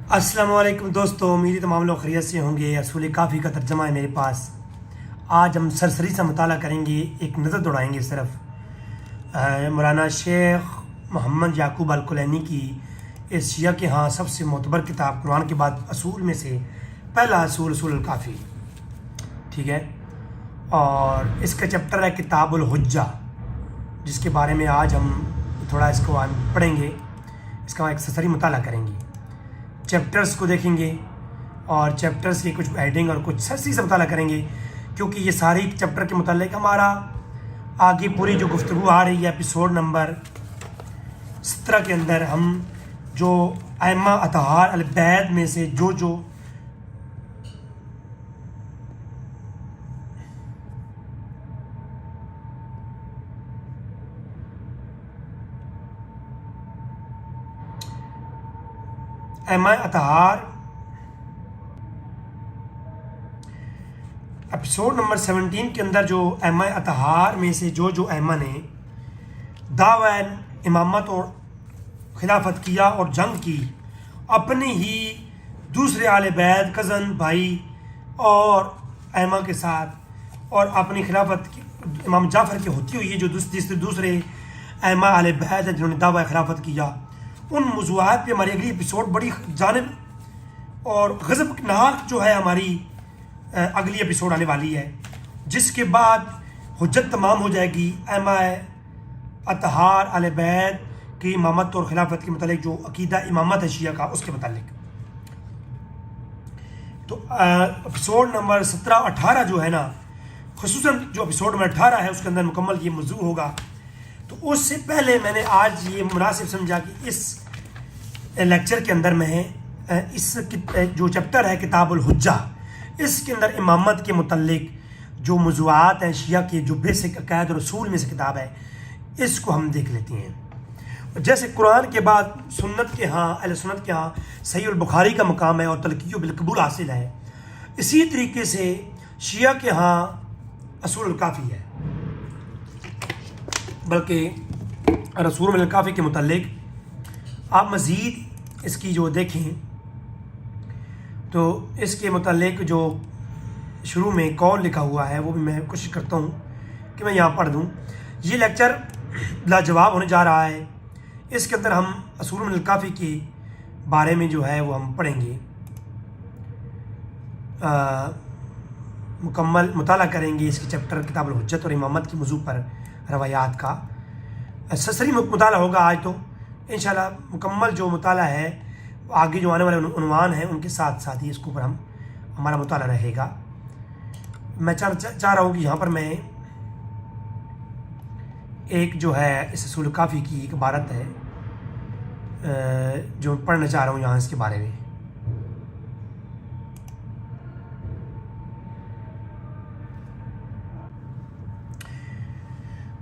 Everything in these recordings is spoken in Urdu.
السلام علیکم دوستو، میری تمام لوگ خیریت سے ہوں گے۔ اصول کافی کا ترجمہ ہے میرے پاس۔ آج ہم سرسری سے مطالعہ کریں گے، ایک نظر دوڑائیں گے صرف مولانا شیخ محمد یعقوب الکلینی کی اس شیعہ کے ہاں سب سے معتبر کتاب قرآن کے بعد اصول میں سے پہلا اصول اصول الکافی، ٹھیک ہے۔ اور اس کا چیپٹر ہے کتاب الحجہ، جس کے بارے میں آج ہم تھوڑا اس کو پڑھیں گے، اس کا ایک سرسری مطالعہ کریں گے، چیپٹرز کو دیکھیں گے اور چیپٹرز کی کچھ ہیڈنگ اور کچھ سرسری سے مطالعہ کریں گے، کیونکہ یہ ساری چیپٹر کے متعلق ہمارا آگے پوری جو گفتگو آ رہی ہے ایپیسوڈ نمبر 17 کے اندر ہم جو ائمہ اطہار البید میں سے جو ائمہ اطہار ایپیسوڈ نمبر 17 کے اندر جو ائمہ اطہار میں سے جو ائمہ نے دعوی امامت اور خلافت کیا اور جنگ کی اپنے ہی دوسرے آل بیت کزن بھائی اور ائمہ کے ساتھ، اور اپنی خلافت امام جعفر کی ہوتی ہوئی جو دوسرے ائمہ آل بیت ہیں جنہوں نے دعوی خلافت کیا، ان موضوعات پہ ہماری اگلی ایپیسوڈ بڑی جانب اور غضبناک جو ہے ہماری اگلی ایپیسوڈ آنے والی ہے، جس کے بعد حجت تمام ہو جائے گی ائمہ اطہار اہل بیت کی امامت اور خلافت کے متعلق جو عقیدہ امامت ہے شیعہ کا، اس کے متعلق۔ تو ایپیسوڈ نمبر 17-18 جو ہے نا، خصوصاً جو ایپیسوڈ نمبر 18 ہے اس کے اندر مکمل یہ موضوع ہوگا۔ تو اس سے پہلے میں نے آج یہ مناسب سمجھا کہ اس لیکچر کے اندر میں اس جو چیپٹر ہے کتاب الحجہ، اس کے اندر امامت کے متعلق جو موضوعات ہیں شیعہ کے، جو بیسک عقائد اور اصول میں سے کتاب ہے، اس کو ہم دیکھ لیتے ہیں۔ جیسے قرآن کے بعد سنت کے ہاں، اہل سنت کے ہاں صحیح البخاری کا مقام ہے اور تلقی و بالقبول حاصل ہے، اسی طریقے سے شیعہ کے ہاں اصول الکافی ہے، بلکہ رسول الکافی کے متعلق آپ مزید اس کی جو دیکھیں تو اس کے متعلق جو شروع میں قول لکھا ہوا ہے وہ بھی میں کوشش کرتا ہوں کہ میں یہاں پڑھ دوں۔ یہ لیکچر لاجواب ہونے جا رہا ہے، اس کے اندر ہم اصول الکافی کے بارے میں جو ہے وہ ہم پڑھیں گے، مکمل مطالعہ کریں گے اس کی چیپٹر کتاب الحجت اور امامت کے موضوع پر روایات کا سرسری مطالعہ ہوگا آج۔ تو انشاءاللہ مکمل جو مطالعہ ہے آگے جو آنے والے عنوان ہیں ان کے ساتھ ساتھ ہی اس کے اوپر ہمارا مطالعہ رہے گا۔ میں چاہ رہا ہوں کہ یہاں پر میں ایک جو ہے اس اصول کافی کی ایک عبارت ہے جو پڑھنا چاہ رہا ہوں یہاں اس کے بارے میں۔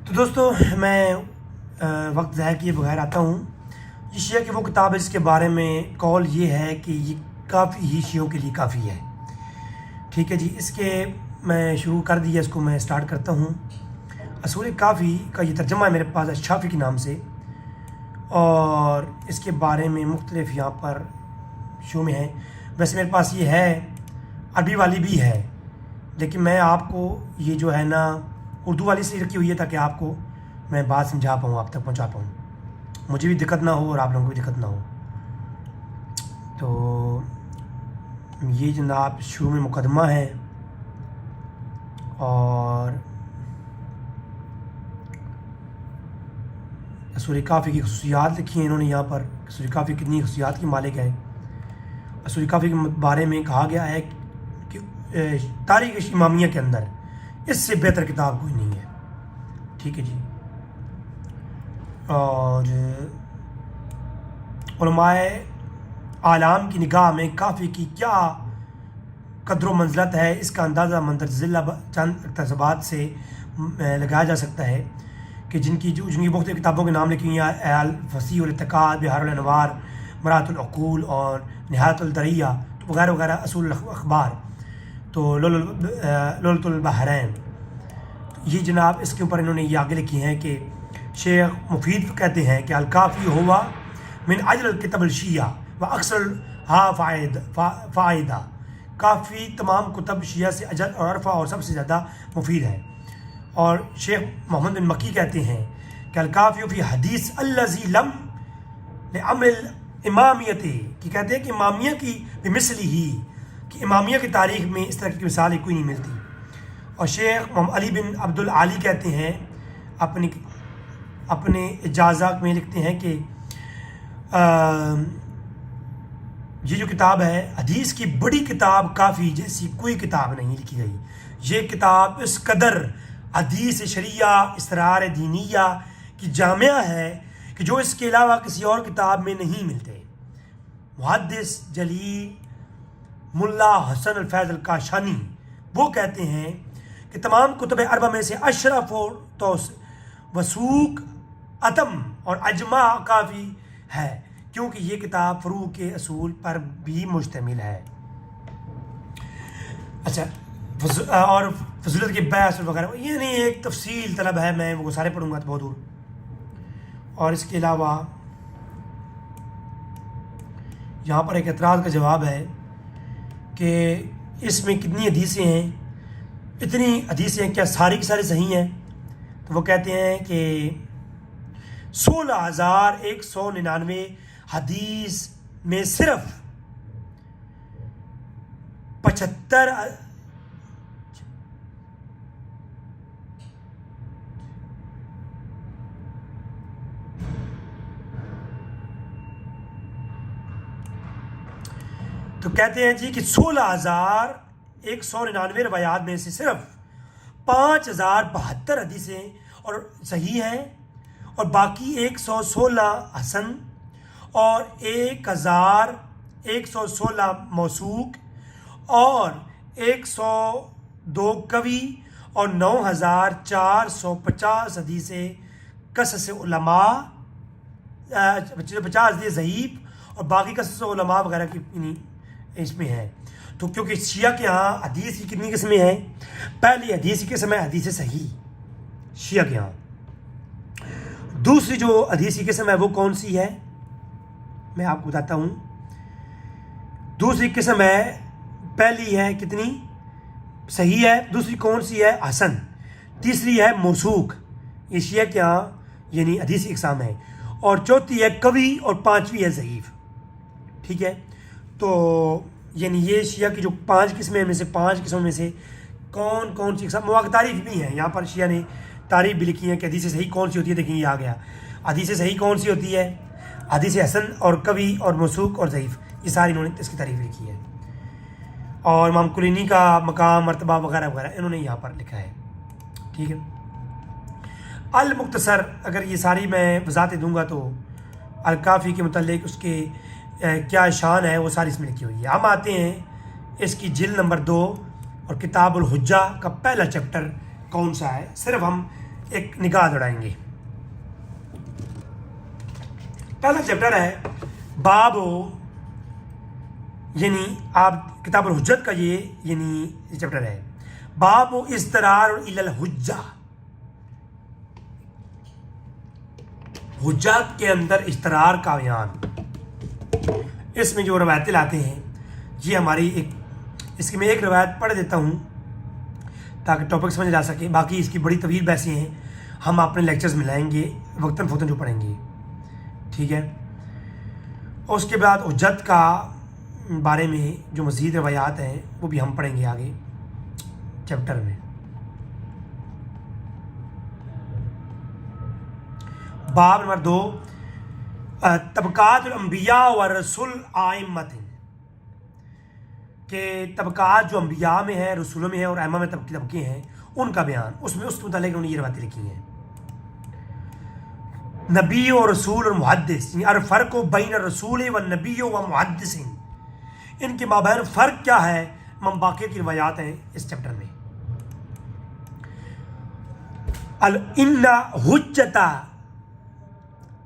تو دوستو، میں وقت ضائع کیے بغیر آتا ہوں۔ یہ شیعہ کی وہ کتاب ہے جس کے بارے میں قول یہ ہے کہ یہ کافی ہی شیعوں کے لیے کافی ہے، ٹھیک ہے جی۔ اس کے میں شروع کر دیا، اس کو میں سٹارٹ کرتا ہوں۔ اصول کافی کا یہ ترجمہ ہے میرے پاس الشافعی کے نام سے، اور اس کے بارے میں مختلف یہاں پر شو میں ہیں۔ ویسے میرے پاس یہ ہے، عربی والی بھی ہے، لیکن میں آپ کو یہ جو ہے نا اردو والی سے رکھی ہوئی ہے تاکہ آپ کو میں بات سمجھا پاؤں، آپ تک پہنچا پاؤں، مجھے بھی دقت نہ ہو اور آپ لوگوں کو بھی دقت نہ ہو۔ تو یہ جناب شروع میں مقدمہ ہے، اور اصول کافی کی خصوصیات لکھی ہیں انہوں نے یہاں پر، اصول کافی کتنی خصوصیات کی مالک ہے۔ اصول کافی کے بارے میں کہا گیا ہے کہ تاریخ امامیہ کے اندر اس سے بہتر کتاب کوئی نہیں ہے، ٹھیک ہے جی۔ اور علماء اعلام کی نگاہ میں کافی کی کیا قدر و منزلت ہے، اس کا اندازہ مندرجہ ذیل چند اقتباسات سے لگایا جا سکتا ہے کہ جن کی مختلف کتابوں کے نام لکھی ہوئی ہیں: الفصیح الاتقاد، بحار الانوار، مرات العقول اور نہایت الدریہ وغیرہ وغیرہ، اصول الاخبار، تو لولۃ البحرین۔ یہ جناب اس کے اوپر انہوں نے یہ آگے لکھی ہیں کہ شیخ مفید کہتے ہیں کہ الکافی ہوا من اجل الکتب الشیعہ و اکثر ہاں فائدہ کافی تمام کتب شیعہ سے اجل اور عرفہ اور سب سے زیادہ مفید ہے. اور شیخ محمد بن مکی کہتے ہیں کہ الکافی فی حدیث الذی لم لعمل امامیت، کہ کہتے ہیں کہ امامیہ کی بمثلی ہی، کہ امامیہ کی تاریخ میں اس طرح کی مثال کوئی نہیں ملتی. اور شیخ محمد علی بن عبد العالی کہتے ہیں اپنے اجازات میں لکھتے ہیں کہ یہ جو کتاب ہے حدیث کی بڑی کتاب کافی جیسی کوئی کتاب نہیں لکھی گئی. یہ کتاب اس قدر حدیث شریعہ اسرار دینیہ کی جامعہ ہے کہ جو اس کے علاوہ کسی اور کتاب میں نہیں ملتے. محدث جلیل ملا حسن الفیض الکاشانی وہ کہتے ہیں کہ تمام کتب اربع میں سے اشرف و وثوق اتم اور اجماع کافی ہے، کیونکہ یہ کتاب فروع کے اصول پر بھی مشتمل ہے. اچھا، اور فضیلت کے بحث وغیرہ یعنی ایک تفصیل طلب ہے، میں وہ سارے پڑھوں گا تو بہت دور. اور اس کے علاوہ یہاں پر ایک اعتراض کا جواب ہے کہ اس میں کتنی حدیثیں ہیں، اتنی حدیثیں کیا ساری کی ساری صحیح ہیں؟ تو وہ کہتے ہیں کہ 16,199 حدیث میں صرف 75 تو کہتے ہیں جی کہ 16,199 روایات میں سے صرف 5,072 حدیثیں اور صحیح ہیں، اور باقی 116 حسن اور 1,116 موثوق اور 102 قوی اور 9,450 حدیثیں قصص علماء، 50 حدیث ضعیف اور باقی قصص علماء وغیرہ کی اس میں ہے. تو کیونکہ شیعہ کے ہاں حدیث کی کتنی قسمیں ہیں؟ پہلی حدیث کی قسم ہے حدیث صحیح شیعہ کے ہاں. دوسری جو حدیث کی قسم ہے وہ کون سی ہے میں آپ کو بتاتا ہوں. دوسری قسم ہے، پہلی ہے کتنی صحیح ہے، دوسری کون سی ہے حسن، تیسری ہے موثوق، یہ شیعہ کے ہاں یعنی حدیث کی اقسام ہے، اور چوتھی ہے قوی اور پانچویں ہے ضعیف. ٹھیک ہے، تو یعنی یہ شیعہ کی جو 5 قسمیں میں سے 5 قسموں میں سے کون کون سی اقسام، مواقع تعریف بھی ہیں یہاں پر شیعہ نے تعریف بھی لکھی ہے کہ حدیث صحیح کون سی ہوتی ہے. دیکھیں یہ آ گیا، حدیث صحیح کون سی ہوتی ہے، حدیث حسن اور قوی اور موثوق اور ضعیف، یہ ساری انہوں نے اس کی تعریف لکھی ہے. اور امام کلینی کا مقام مرتبہ وغیرہ وغیرہ انہوں نے یہاں پر لکھا ہے. ٹھیک ہے، المختصر اگر یہ ساری میں وضاحتیں دوں گا تو الکافی کے متعلق اس کے کیا شان ہے وہ ساری اس میں لکھی ہوئی ہے. ہم آتے ہیں اس کی جلد نمبر 2 اور کتاب الحجہ کا پہلا چیپٹر کون سا ہے، صرف ہم ایک نگاہ دوڑائیں گے. پہلا چیپٹر ہے باب، یعنی آپ کتاب الحجت کا یہ چیپٹر ہے، باب اضطرار الی الحجہ، حجت کے اندر اضطرار کا بیان. اس میں جو روایتیں لاتے ہیں یہ ہماری اس کی میں ایک روایت پڑھ دیتا ہوں تاکہ ٹاپک سمجھ جا سکے. باقی اس کی بڑی طویل بحثیں ہیں، ہم اپنے لیکچرز میں لائیں گے وقتاً فوقتاً جو پڑھیں گے. ٹھیک ہے، اور اس کے بعد حجت کا بارے میں جو مزید روایات ہیں وہ بھی ہم پڑھیں گے آگے چیپٹر میں. باب نمبر 2، طبقات الانبیاء و رسول ائمۃ، کہ طبقات جو انبیاء میں ہیں، رسولوں میں ہیں اور ائمہ میں طبقے ہیں ان کا بیان. اس میں اس کے متعلق انہوں نے یہ روایتیں لکھی ہیں. نبی و رسول اور محدث، یعنی الفرق بین الرسول و نبی و محدث، ان کے مابین فرق کیا ہے، امام باقر کی روایات ہیں اس چیپٹر میں. ان حجت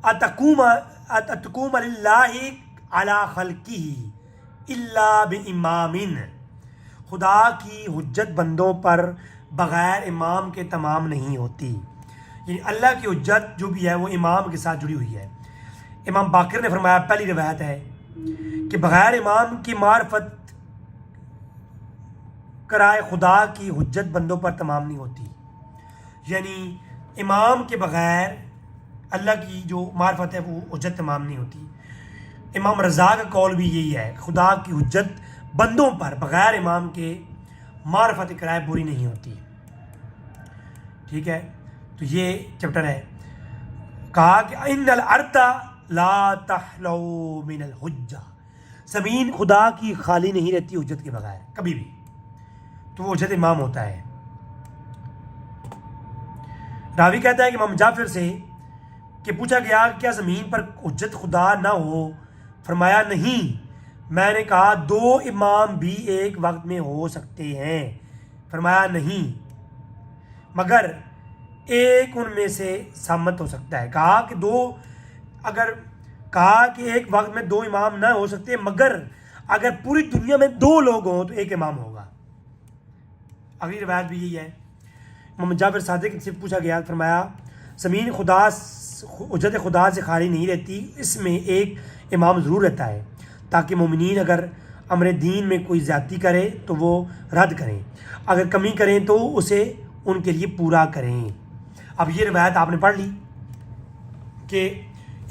اتقوم للہ علی خلقہ الا بامام، خدا کی حجت بندوں پر بغیر امام کے تمام نہیں ہوتی. یعنی اللہ کی حجت جو بھی ہے وہ امام کے ساتھ جڑی ہوئی ہے. امام باقر نے فرمایا، پہلی روایت ہے کہ بغیر امام کی معرفت کرائے خدا کی حجت بندوں پر تمام نہیں ہوتی. یعنی امام کے بغیر اللہ کی جو معرفت ہے وہ حجت تمام نہیں ہوتی. امام رضا کا قول بھی یہی ہے، خدا کی حجت بندوں پر بغیر امام کے معرفت کرائے پوری نہیں ہوتی. ٹھیک ہے، تو یہ چیپٹر ہے. کہا کہ ان الارض لا تخلو من الحجہ، زمین خدا کی خالی نہیں رہتی حجت کے بغیر کبھی بھی، تو وہ حجت امام ہوتا ہے. راوی کہتا ہے کہ امام جعفر سے کہ پوچھا گیا کیا زمین پر حجت خدا نہ ہو؟ فرمایا نہیں. میں نے کہا دو امام بھی ایک وقت میں ہو سکتے ہیں؟ فرمایا نہیں، مگر ایک ان میں سے سامت ہو سکتا ہے. کہا کہ ایک وقت میں دو امام نہ ہو سکتے، مگر اگر پوری دنیا میں دو لوگ ہوں تو ایک امام ہوگا. اگلی روایت بھی یہی ہے. محمد جعفر صادق سے پوچھا گیا، فرمایا زمین حجت خدا سے خالی نہیں رہتی، اس میں ایک امام ضرور رہتا ہے تاکہ مومنین اگر امر دین میں کوئی زیادتی کرے تو وہ رد کریں، اگر کمی کریں تو اسے ان کے لیے پورا کریں. اب یہ روایت آپ نے پڑھ لی کہ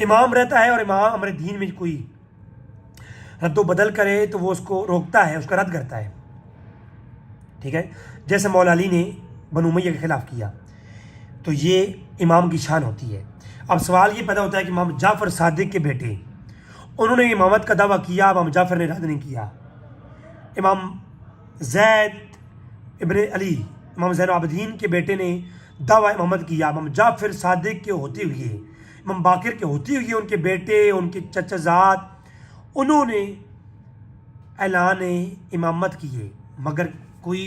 امام رہتا ہے اور امام امر دین میں کوئی رد و بدل کرے تو وہ اس کو روکتا ہے، اس کا رد کرتا ہے. ٹھیک ہے، جیسے مولا علی نے بنو امیہ کے خلاف کیا، تو یہ امام کی شان ہوتی ہے. اب سوال یہ پیدا ہوتا ہے کہ امام جعفر صادق کے بیٹے انہوں نے امامت کا دعویٰ کیا، امام جعفر نے رد نہیں کیا. امام زید ابن علی، امام زین العابدین کے بیٹے نے دعویٰ امامت کیا. امام جعفر صادق کے ہوتے ہوئے، امام باقر کے ہوتے ہوئے ان کے بیٹے، ان کے چچا زاد، انہوں نے اعلان امامت کیے، مگر کوئی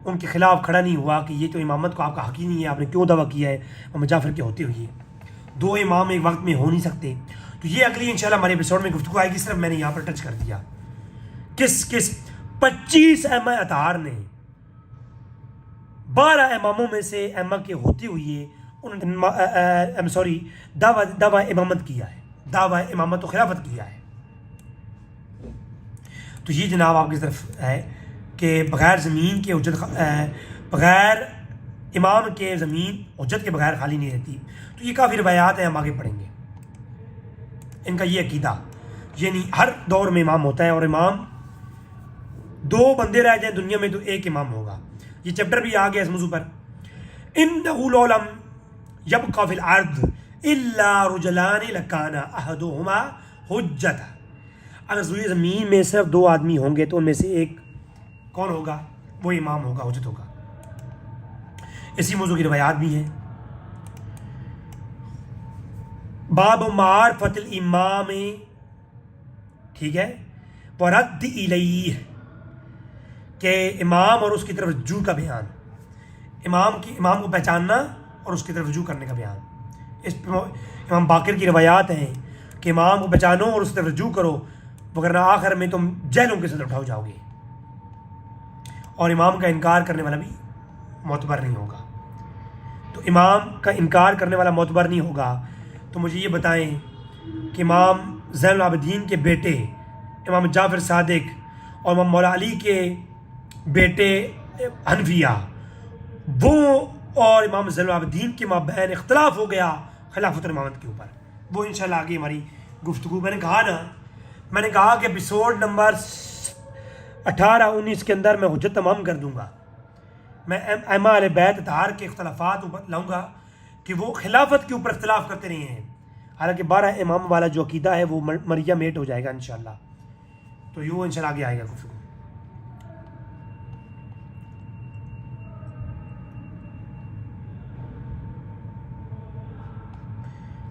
ان کے خلاف کھڑا نہیں ہوا کہ یہ تو امامت کو آپ کا حق ہی نہیں ہے، آپ نے کیوں دعویٰ کیا ہے. امام جعفر کے ہوتے ہوئے دو امام ایک وقت میں ہو نہیں سکتے. تو یہ اگلی انشاءاللہ ہمارے ایپیسوڈ میں گفتگو آئے گی. صرف میں نے یہاں پر ٹچ کر دیا. کس 25 ائمہ اطہار نے 12 اماموں میں سے ائمہ کے ہوتے ہوئے دعویٰ امامت کیا ہے، دعویٰ امامت و خلافت کیا ہے. تو یہ جناب آپ کی طرف ہے کہ بغیر زمین کے بغیر امام کے زمین حجت کے بغیر خالی نہیں رہتی. تو یہ کافی روایات ہیں، ہم آگے پڑھیں گے. ان کا یہ عقیدہ، یعنی ہر دور میں امام ہوتا ہے، اور امام دو بندے رہ جائیں دنیا میں تو ایک امام ہوگا. یہ چیپٹر بھی آ گیا اس موضوع پر. انہ لو لم یبق فی الارض الا رجلان لکان احدہما حجۃ. اگر زمین میں صرف دو آدمی ہوں گے تو ان میں سے ایک کون ہوگا؟ وہ امام ہوگا، حجت ہوگا. اسی موضوع کی روایات بھی ہیں. باب معرفت الامام، ٹھیک ہے، ورد الیہ، کہ امام اور اس کی طرف رجوع کا بیان، امام کو پہچاننا اور اس کی طرف رجوع کرنے کا بیان. اس امام باقر کی روایات ہیں کہ امام کو پہچانو اور اس کی طرف رجوع کرو، وگرنہ آخر میں تم جہلوں کے ساتھ اٹھاؤ جاؤ گے. اور امام کا انکار کرنے والا بھی معتبر نہیں ہوگا. تو امام کا انکار کرنے والا معتبر نہیں ہوگا. تو مجھے یہ بتائیں کہ امام زین العابدین کے بیٹے امام جعفر صادق اور امام مولا علی کے بیٹے حنفیہ، وہ اور امام زین العابدین کے مابین اختلاف ہو گیا خلافت الامامت کے اوپر. وہ انشاءاللہ آگے ہماری گفتگو. میں نے کہا کہ ایپیسوڈ نمبر 18-19 کے اندر میں حجت تمام کر دوں گا. میں ائمہ اہل بیت اطہار کے اختلافات لاؤں گا کہ وہ خلافت کے اوپر اختلاف کرتے رہے ہیں. حالانکہ 12 امام والا جو عقیدہ ہے وہ مریا میٹ ہو جائے گا انشاءاللہ. تو یوں انشاءاللہ آگے آئے گا گفتگو.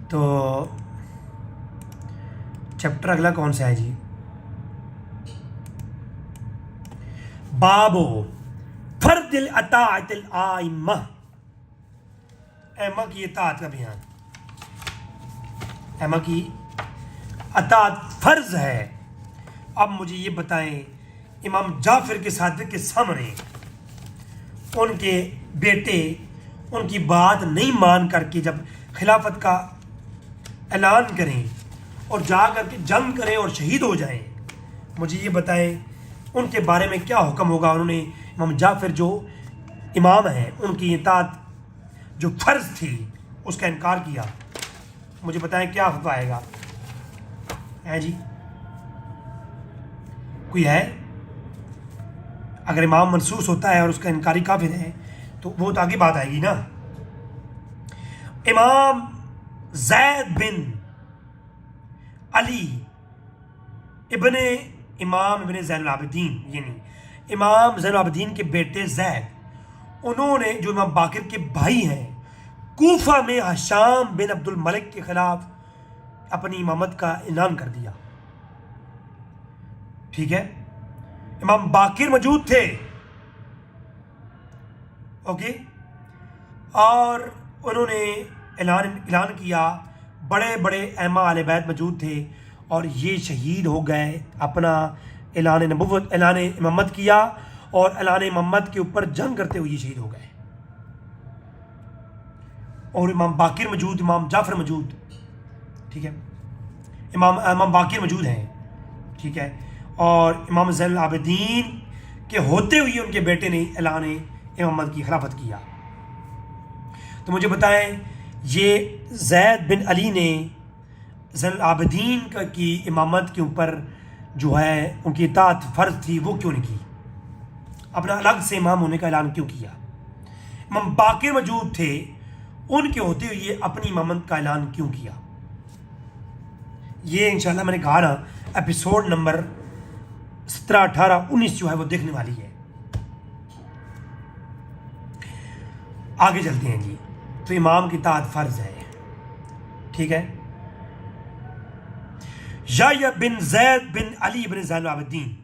تو چیپٹر اگلا کون سا ہے جی؟ بابو فرد الاطاعت الائمہ، ائمہ کی اطاعت کا بیان. ائمہ کی اطاعت فرض ہے. اب مجھے یہ بتائیں، امام جعفر کے صادق کے سامنے ان کے بیٹے ان کی بات نہیں مان کر کے جب خلافت کا اعلان کریں اور جا کر کے جنگ کریں اور شہید ہو جائیں، مجھے یہ بتائیں ان کے بارے میں کیا حکم ہوگا؟ انہوں نے امام جعفر جو امام ہیں ان کی اطاعت جو فرض تھی اس کا انکار کیا، مجھے بتائیں کیا فتویٰ آئے گا؟ ہے جی کوئی ہے؟ اگر امام منصوص ہوتا ہے اور اس کا انکاری کافر ہے تو وہ تو آگے بات آئے گی نا۔ امام زید بن علی ابن امام ابن زین العابدین، یعنی امام زین العابدین کے بیٹے زید، انہوں نے جو امام باقر کے بھائی ہیں کوفہ میں ہشام بن عبد الملک کے خلاف اپنی امامت کا اعلان کر دیا، ٹھیک ہے؟ امام باقر موجود تھے، اوکے، اور انہوں نے اعلان کیا، بڑے بڑے ائمہ اہل بیت موجود تھے اور یہ شہید ہو گئے، اپنا اعلان نبوت اعلان امامت کیا اور اعلان امامت کے اوپر جنگ کرتے ہوئے یہ شہید ہو گئے، اور امام باقر موجود، امام جعفر موجود، ٹھیک ہے، امام باقر موجود ہیں، ٹھیک ہے، اور امام زین العابدین کے ہوتے ہوئے ان کے بیٹے نے اعلان امامت کی خلافت کیا۔ تو مجھے بتائیں یہ زید بن علی نے زین العابدین کی امامت کے اوپر جو ہے ان کی اطاعت فرض تھی وہ کیوں نہیں کی؟ اپنا الگ سے امام ہونے کا اعلان کیوں کیا؟ امام باقر موجود تھے، ان کے ہوتے ہوئے اپنی امامت کا اعلان کیوں کیا؟ یہ انشاءاللہ میں نے کہا نا ایپیسوڈ نمبر 17، 18، 19 جو ہے وہ دیکھنے والی ہے۔ آگے چلتے ہیں جی۔ تو امام کی اطاعت فرض ہے، ٹھیک ہے۔ یا بن زید بن علی بن زین العابدین،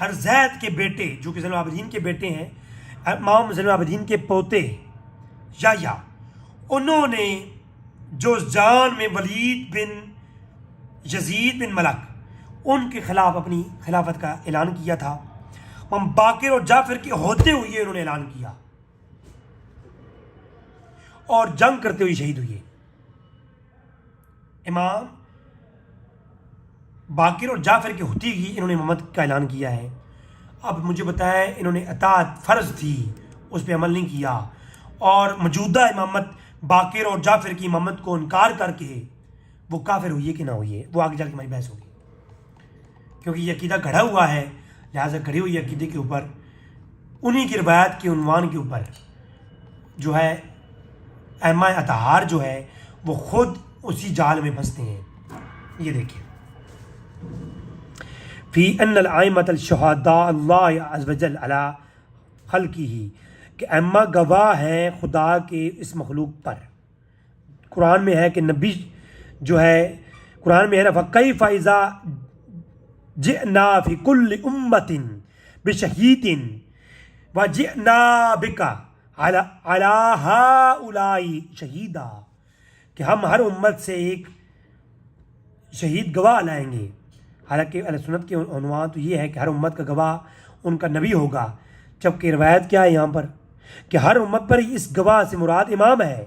ہر زید کے بیٹے جو کہ زین العابدین کے بیٹے ہیں، امام زین العابدین کے پوتے یا انہوں نے جو جان میں ولید بن یزید بن ملک ان کے خلاف اپنی خلافت کا اعلان کیا تھا، امام باقر اور جعفر کے ہوتے ہوئے انہوں نے اعلان کیا اور جنگ کرتے ہوئے شہید ہوئے۔ امام باقر اور جعفر کے ہوتے ہی انہوں نے امامت کا اعلان کیا ہے۔ اب مجھے بتائیں انہوں نے اطاعت فرض تھی اس پہ عمل نہیں کیا، اور موجودہ امامت باقر اور جعفر کی امامت کو انکار کر کے وہ کافر ہوئی ہے کہ نہ ہوئی ہے، وہ آگے جا کے ہماری بحث ہوگی، کیونکہ یہ عقیدہ گھڑا ہوا ہے، لہٰذا گھڑی ہوئی عقیدے کے اوپر انہی کی روایت کے عنوان کے اوپر جو ہے ائمہ اطہار جو ہے وہ خود اسی جال میں پھنستے ہیں۔ یہ دیکھیں فی ان الائمۃ الشہداء اللہ عز وجل علی خلقہ، کہ ائمہ گواہ ہیں خدا کے اس مخلوق پر۔ قرآن میں ہے کہ نبی جو ہے، قرآن میں ہے نا فَكَيْفَ إِذَا جِئْنَا فِي كُلِّ أُمَّةٍ بِشَهِيدٍ وَجِئْنَا بِكَ عَلَى هَؤُلَاءِ شَهِيدًا، کہ ہم ہر امت سے ایک شہید گواہ لائیں گے۔ حالانکہ اہل سنت کے عنوان تو یہ ہے کہ ہر امت کا گواہ ان کا نبی ہوگا، جبکہ روایت کیا ہے یہاں پر کہ ہر امت پر اس گواہ سے مراد امام ہے۔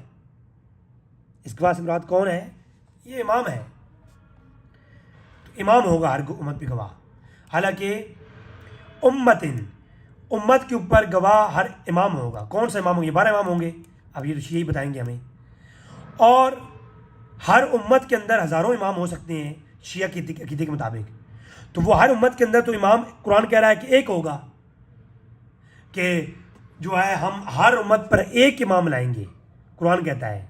اس گواہ سے مراد کون ہے؟ یہ امام ہے، تو امام ہوگا ہر امت پہ گواہ۔ حالانکہ امت کے اوپر گواہ ہر امام ہوگا۔ کون سا امام ہوں گے؟ 12 امام ہوں گے، اب یہ تو یہی بتائیں گے ہمیں۔ اور ہر امت کے اندر ہزاروں امام ہو سکتے ہیں شیعہ کے عقیدے کے مطابق، تو وہ ہر امت کے اندر تو امام قرآن کہہ رہا ہے کہ ایک ہوگا، کہ جو ہے ہم ہر امت پر ایک امام لائیں گے، قرآن کہتا ہے۔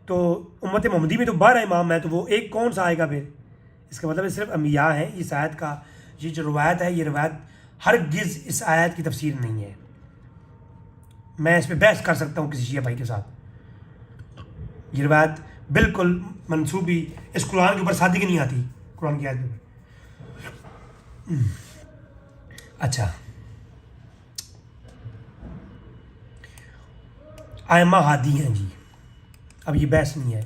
تو امت محمدی میں تو 12 امام ہیں، تو وہ ایک کون سا آئے گا پھر؟ اس کا مطلب صرف انبیاء ہیں۔ اس آیت کا یہ جو روایت ہے، یہ روایت ہرگز اس آیت کی تفسیر نہیں ہے۔ میں اس پہ بحث کر سکتا ہوں کسی شیعہ بھائی کے ساتھ، یہ روایت بالکل منسوبی اس قرآن کے اوپر صادق نہیں آتی، قرآن کی آیت کے اوپر۔ اچھا، ائمہ ہادی ہیں جی، اب یہ بحث نہیں ہے۔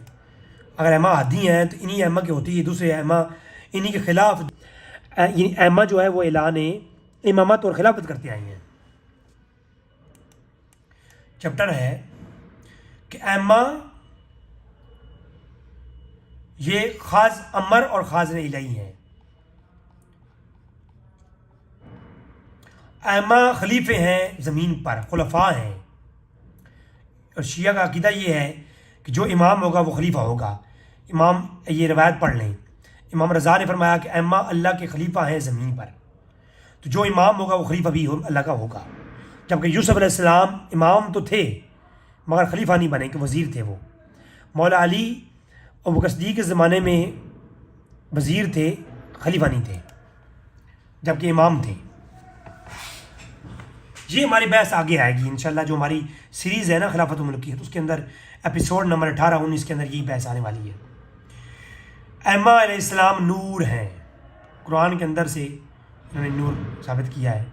اگر ائمہ ہادی ہیں تو انہی ائمہ کے ہوتی ہے دوسرے ائمہ انہی کے خلاف، یعنی ائمہ جو ہے وہ اعلان امامت اور خلافت کرتے آئے ہیں۔ چیپٹر ہے کہ ائمہ یہ خاص امر اور خازن الہی ہیں. ائمہ خلیفے ہیں زمین پر، خلفاء ہیں. اور شیعہ کا عقیدہ یہ ہے کہ جو امام ہوگا وہ خلیفہ ہوگا. امام یہ روایت پڑھ لیں، امام رضا نے فرمایا کہ ائمہ اللہ کے خلیفہ ہیں زمین پر، تو جو امام ہوگا وہ خلیفہ بھی اللہ کا ہوگا. جبکہ یوسف علیہ السلام امام تو تھے مگر خلیفہ نہیں بنے، کہ وزیر تھے وہ. مولا علی اور ابو صدیق کے زمانے میں وزیر تھے، خلیفہ نہیں تھے جبکہ امام تھے. یہ ہماری بحث آگے آئے گی انشاءاللہ. جو ہماری سیریز ہے نا خلافت و ملکیت، اس کے اندر ایپیسوڈ نمبر 18-19 کے اندر یہی بحث آنے والی ہے. ائمہ علیہ السلام نور ہیں، قرآن کے اندر سے انہوں نے نور ثابت کیا ہے.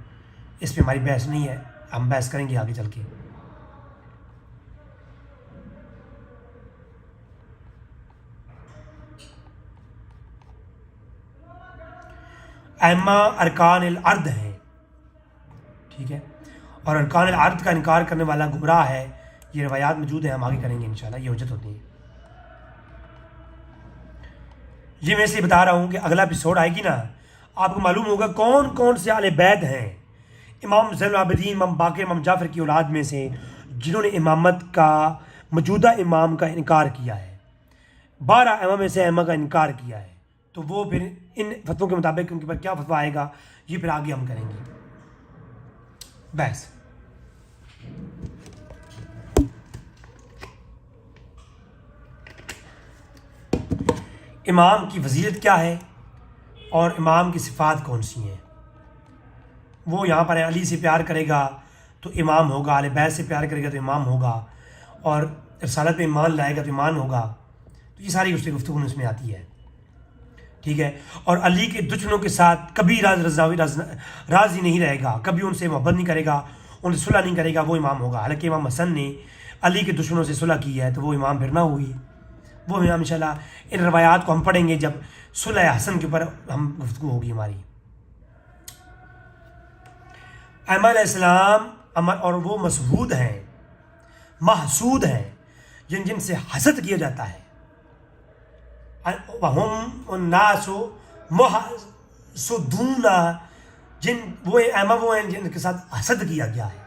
اس پہ ہماری بحث نہیں ہے، ہم بحث کریں گے آگے چل کے. ائمہ ارکان الارض ہیں، ٹھیک ہے، اور ارکان الارض کا انکار کرنے والا گمراہ ہے. یہ روایات موجود ہیں، ہم آگے کریں گے انشاءاللہ، یہ حجت ہوتی ہے. یہ میں سے بتا رہا ہوں کہ اگلا ایپیسوڈ آئے گی نا، آپ کو معلوم ہوگا کون کون سے اہل بیت ہیں امام زین العابدین، امام باقر، امام جعفر کی اولاد میں سے جنہوں نے امامت کا، موجودہ امام کا انکار کیا ہے. 12 ائمہ میں سے ائمہ کا انکار کیا ہے. تو وہ پھر ان فتووں کے مطابق ان کے پاس کیا فتویٰ آئے گا، یہ پھر آگے ہم کریں گے بحث. امام کی فضیلت کیا ہے اور امام کی صفات کون سی ہیں. وہ یہاں پر علی سے پیار کرے گا تو امام ہوگا، اہل بیت سے پیار کرے گا تو امام ہوگا، اور رسالت پہ ایمان لائے گا تو ایمان ہوگا. تو یہ ساری گفتگو اس میں آتی ہے، ٹھیک ہے. اور علی کے دشمنوں کے ساتھ کبھی راضی نہیں رہے گا، کبھی ان سے محبت نہیں کرے گا، ان سے صلح نہیں کرے گا، وہ امام ہوگا. حالانکہ امام حسن نے علی کے دشمنوں سے صلح کی ہے تو وہ امام پھر نہ ہوئی. وہ امام انشاءاللہ ان روایات کو ہم پڑھیں گے جب صلح حسن کے اوپر ہم گفتگو ہوگی ہماری. ائمہ علیہ السلام اور وہ مسعود ہیں، محسود ہیں، جن سے حسد کیا جاتا ہے. وَهُمْ النَّاسُ مُحْسُدُونَ، وہ ائمہ وہ ہیں جن کے ساتھ حسد کیا گیا ہے.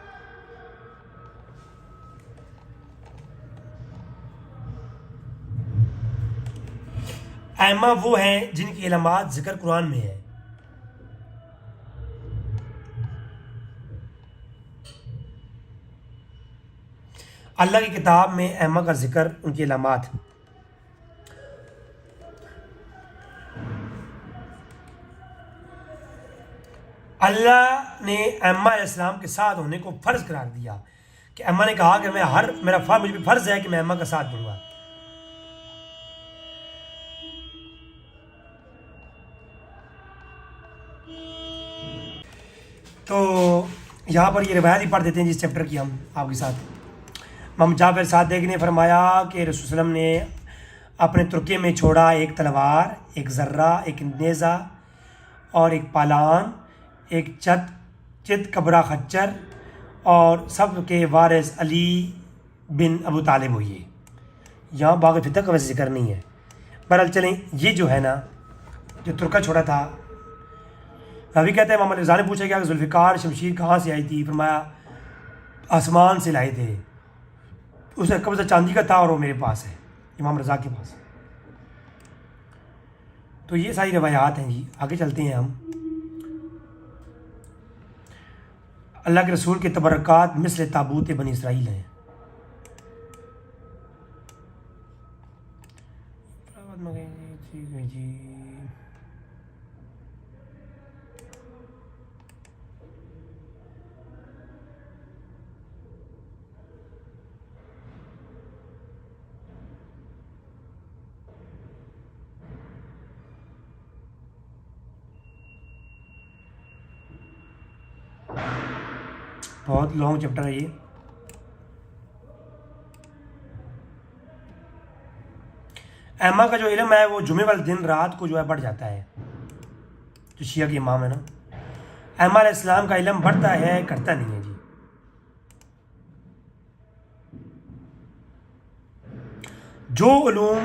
ائمہ وہ ہیں جن کی علامات ذکر قرآن میں ہے. اللہ کی کتاب میں ائمہ کا ذکر، ان کی علامات. اللہ نے ائمہ علیہ السلام کے ساتھ ہونے کو فرض قرار دیا کہ ائمہ نے کہا کہ مجھ پہ فرض ہے کہ میں ائمہ کا ساتھ دوں گا. تو یہاں پر یہ روایت ہی پڑھ دیتے ہیں جس چیپٹر کی ہم آپ کے ساتھ. امام جعفر صادق نے فرمایا کہ رسول اللہ وسلم نے اپنے ترکے میں چھوڑا ایک تلوار، ایک ذرہ، ایک نیزہ اور ایک پالان، ایک چت کبرا خچر، اور سب کے وارث علی بن ابو طالب ہوئے. یہاں باغ فتح کا ویسے ذکر نہیں ہے. بہرحال چلیں، یہ جو ہے نا جو ترکہ چھوڑا تھا، راوی کہتے ہیں امام رضا نے پوچھا گیا کہ ذوالفقار شمشیر کہاں سے آئی تھی؟ فرمایا آسمان سے لائے تھے، اس کا قبضہ چاندی کا تھا اور وہ میرے پاس ہے، امام رضا کے پاس. تو یہ ساری روایات ہیں جی. آگے چلتے ہیں ہم. اللہ کے رسول کے تبرکات مثل تابوت بنی اسرائیل ہیں. بہت لانگ چیپٹر ہے یہ. ائمہ کا جو علم ہے وہ جمعے والے دن رات کو جو ہے بڑھ جاتا ہے. جو شیعہ کے امام ہے نا، ائمہ علیہ السلام کا علم بڑھتا ہے، گھٹتا نہیں ہے جی. جو علوم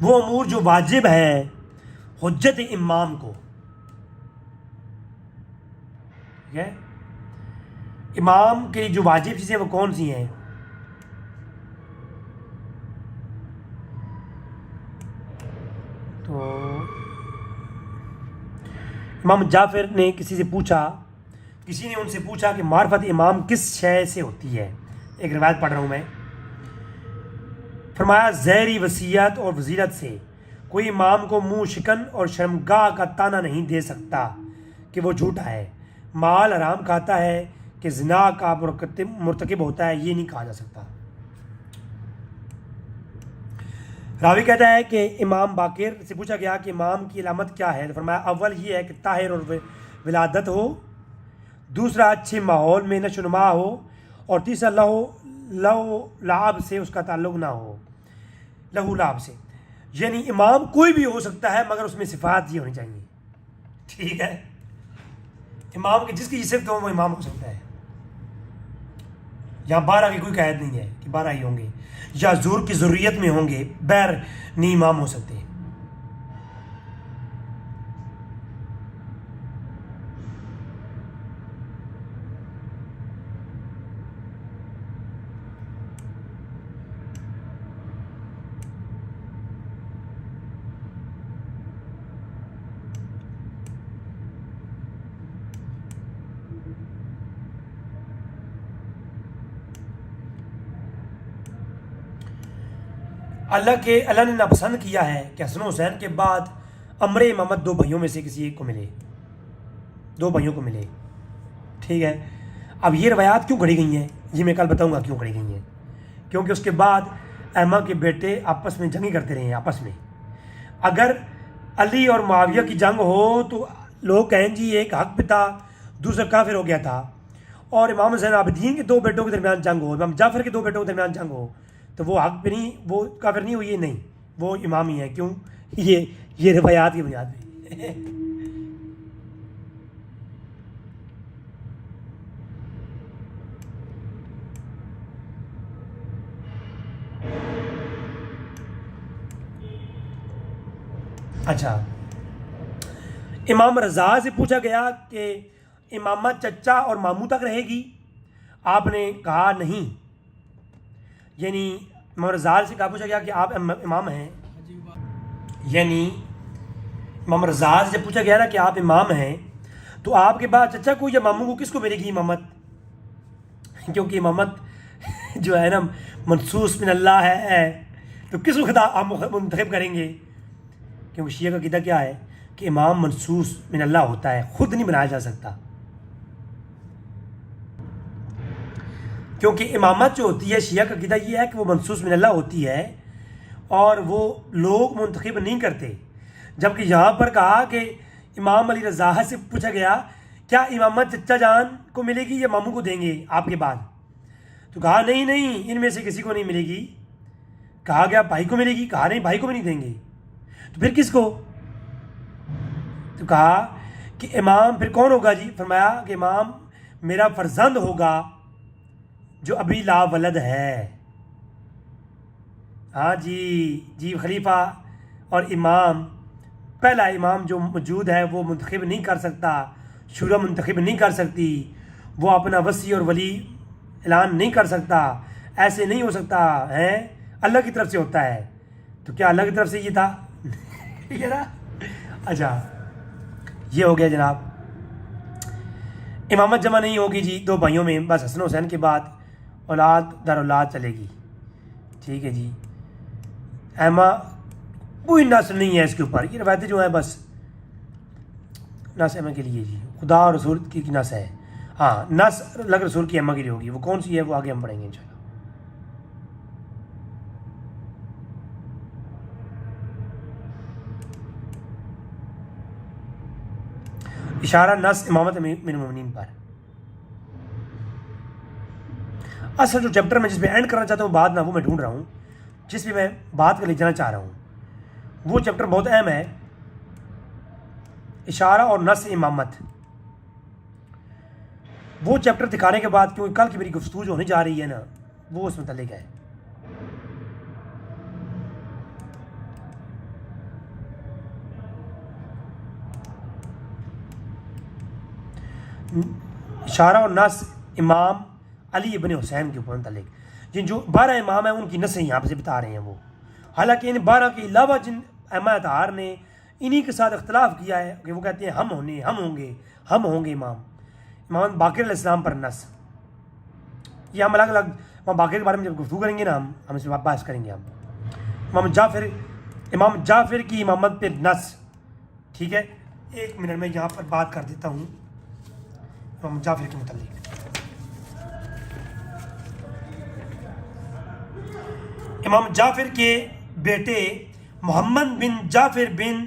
وہ امور جو واجب ہے حجت امام کو. ٹھیک ہے, امام کے جو واجب چیزیں وہ کون سی ہیں؟ تو امام جعفر نے کسی نے ان سے پوچھا کہ معرفت امام کس شے سے ہوتی ہے. ایک روایت پڑھ رہا ہوں میں. فرمایا زہری وصیت اور وزیرت سے کوئی امام کو منہ شکن اور شرمگاہ کا تانا نہیں دے سکتا کہ وہ جھوٹا ہے, مال حرام کھاتا ہے, کہ زنا کا مرتکب ہوتا ہے, یہ نہیں کہا جا سکتا. راوی کہتا ہے کہ امام باقر سے پوچھا گیا کہ امام کی علامت کیا ہے, تو فرمایا اول یہ ہے کہ طاہر اور ولادت ہو, دوسرا اچھے ماحول میں نشو نما ہو, اور تیسرا لہو لعب سے اس کا تعلق نہ ہو. لہو لعب سے یعنی امام کوئی بھی ہو سکتا ہے مگر اس میں صفات یہ ہونی چاہیے. ٹھیک ہے, امام کی جس کی صفت ہو وہ امام ہو سکتا ہے. یہاں 12 کی کوئی قید نہیں ہے کہ 12 ہی ہوں گے, یا زور کی ضروریت میں ہوں گے, بیر نہیں امام ہو سکتے. اللہ نے ناپسند کیا ہے کہ حسن و حسین کے بعد امر امامت 2 بھائیوں میں سے کسی ایک کو ملے, 2 بھائیوں کو ملے. ٹھیک ہے, اب یہ روایات کیوں گھڑی گئی ہیں یہ میں کل بتاؤں گا کیوں گھڑی گئی ہیں. کیونکہ اس کے بعد ائمہ کے بیٹے آپس میں جنگیں کرتے رہے ہیں آپس میں. اگر علی اور معاویہ کی جنگ ہو تو لوگ کہیں جی ایک حق پہ تھا دوسرا کافر ہو گیا تھا, اور امام حسین عابدین کے 2 بیٹوں کے درمیان جنگ ہو, امام جعفر کے 2 بیٹوں کے درمیان جنگ ہو, تو وہ حق پہ نہیں, وہ کافر نہیں ہوئی, نہیں وہ امام ہی ہے. کیوں؟ یہ روایات کی بنیاد پہ. اچھا, امام رضا سے پوچھا گیا کہ امامت چچا اور ماموں تک رہے گی, آپ نے کہا نہیں. یعنی امام رضا سے کہا پوچھا گیا کہ آپ امام ہیں, یعنی امام رضا سے پوچھا گیا نا کہ آپ امام ہیں تو آپ کے بعد چچا کو یا ماموں کو کس کو ملے گی امامت؟ کیونکہ امامت جو ہے نا منصوص من اللہ ہے, تو کس وقت آپ منتخب کریں گے؟ کیونکہ شیعہ کا عقیدہ کیا ہے کہ امام منصوص من اللہ ہوتا ہے, خود نہیں بنایا جا سکتا. کیونکہ امامت جو ہوتی ہے شیعہ کا عقیدہ یہ ہے کہ وہ منصوص من اللہ ہوتی ہے اور وہ لوگ منتخب نہیں کرتے. جبکہ یہاں پر کہا کہ امام علی رضا سے پوچھا گیا کیا امامت چچا جان کو ملے گی یا ماموں کو دیں گے آپ کے بعد؟ تو کہا نہیں ان میں سے کسی کو نہیں ملے گی. کہا گیا بھائی کو ملے گی, کہا نہیں بھائی کو بھی نہیں دیں گے. تو پھر کس کو؟ تو کہا کہ امام پھر کون ہوگا جی؟ فرمایا کہ امام میرا فرزند ہوگا جو ابھی لا ولد ہے. ہاں جی خلیفہ اور امام, پہلا امام جو موجود ہے وہ منتخب نہیں کر سکتا, شورا منتخب نہیں کر سکتی, وہ اپنا وصی اور ولی اعلان نہیں کر سکتا, ایسے نہیں ہو سکتا ہے, اللہ کی طرف سے ہوتا ہے. تو کیا اللہ کی طرف سے یہ تھا؟ یہ نا, اچھا یہ ہو گیا جناب. امامت جمع نہیں ہوگی جی 2 بھائیوں میں, بس حسن حسین کے بعد اولاد در اولاد چلے گی. ٹھیک ہے جی, ایما کوئی نسل نہیں ہے اس کے اوپر, یہ روایتیں جو ہیں بس نس ایما کے لیے جی, خدا اور رسول کی نس ہے. ہاں نس الگ رسول کی ایما کے لیے ہوگی, وہ کون سی ہے وہ آگے ہم پڑھیں گے انشاءاللہ. اشارہ نس امامت من المؤمنین پر. اصل جو چیپٹر میں جس پہ اینڈ کرنا چاہتا ہوں بعد نہ وہ میں ڈھونڈ رہا ہوں, جس پہ میں بات کر لے جانا چاہ رہا ہوں, وہ چیپٹر بہت اہم ہے, اشارہ اور نس امامت. وہ چیپٹر دکھانے کے بعد کیونکہ کل کی میری گفتگو جو ہونے جا رہی ہے نا وہ اس متعلق ہے. اشارہ اور نص امام علی ابن حسین کے اوپر متعلق، جن جو 12 امام ہیں ان کی نسیں یہاں سے بتا رہے ہیں وہ، حالانکہ ان 12 کے علاوہ جن ائمہ اطہار نے انہی کے ساتھ اختلاف کیا ہے کہ وہ کہتے ہیں ہم ہوں گے امام باقر علیہ السلام پر نص. یہ ہم الگ الگ امام باقر کے بارے میں جب گفتگو کریں گے نا ہم اس میں بحث کریں گے. امام جعفر کی امامت پہ نص. ٹھیک ہے، 1 منٹ میں یہاں پر بات کر دیتا ہوں امام جعفر کے متعلق. امام جعفر کے بیٹے محمد بن جعفر بن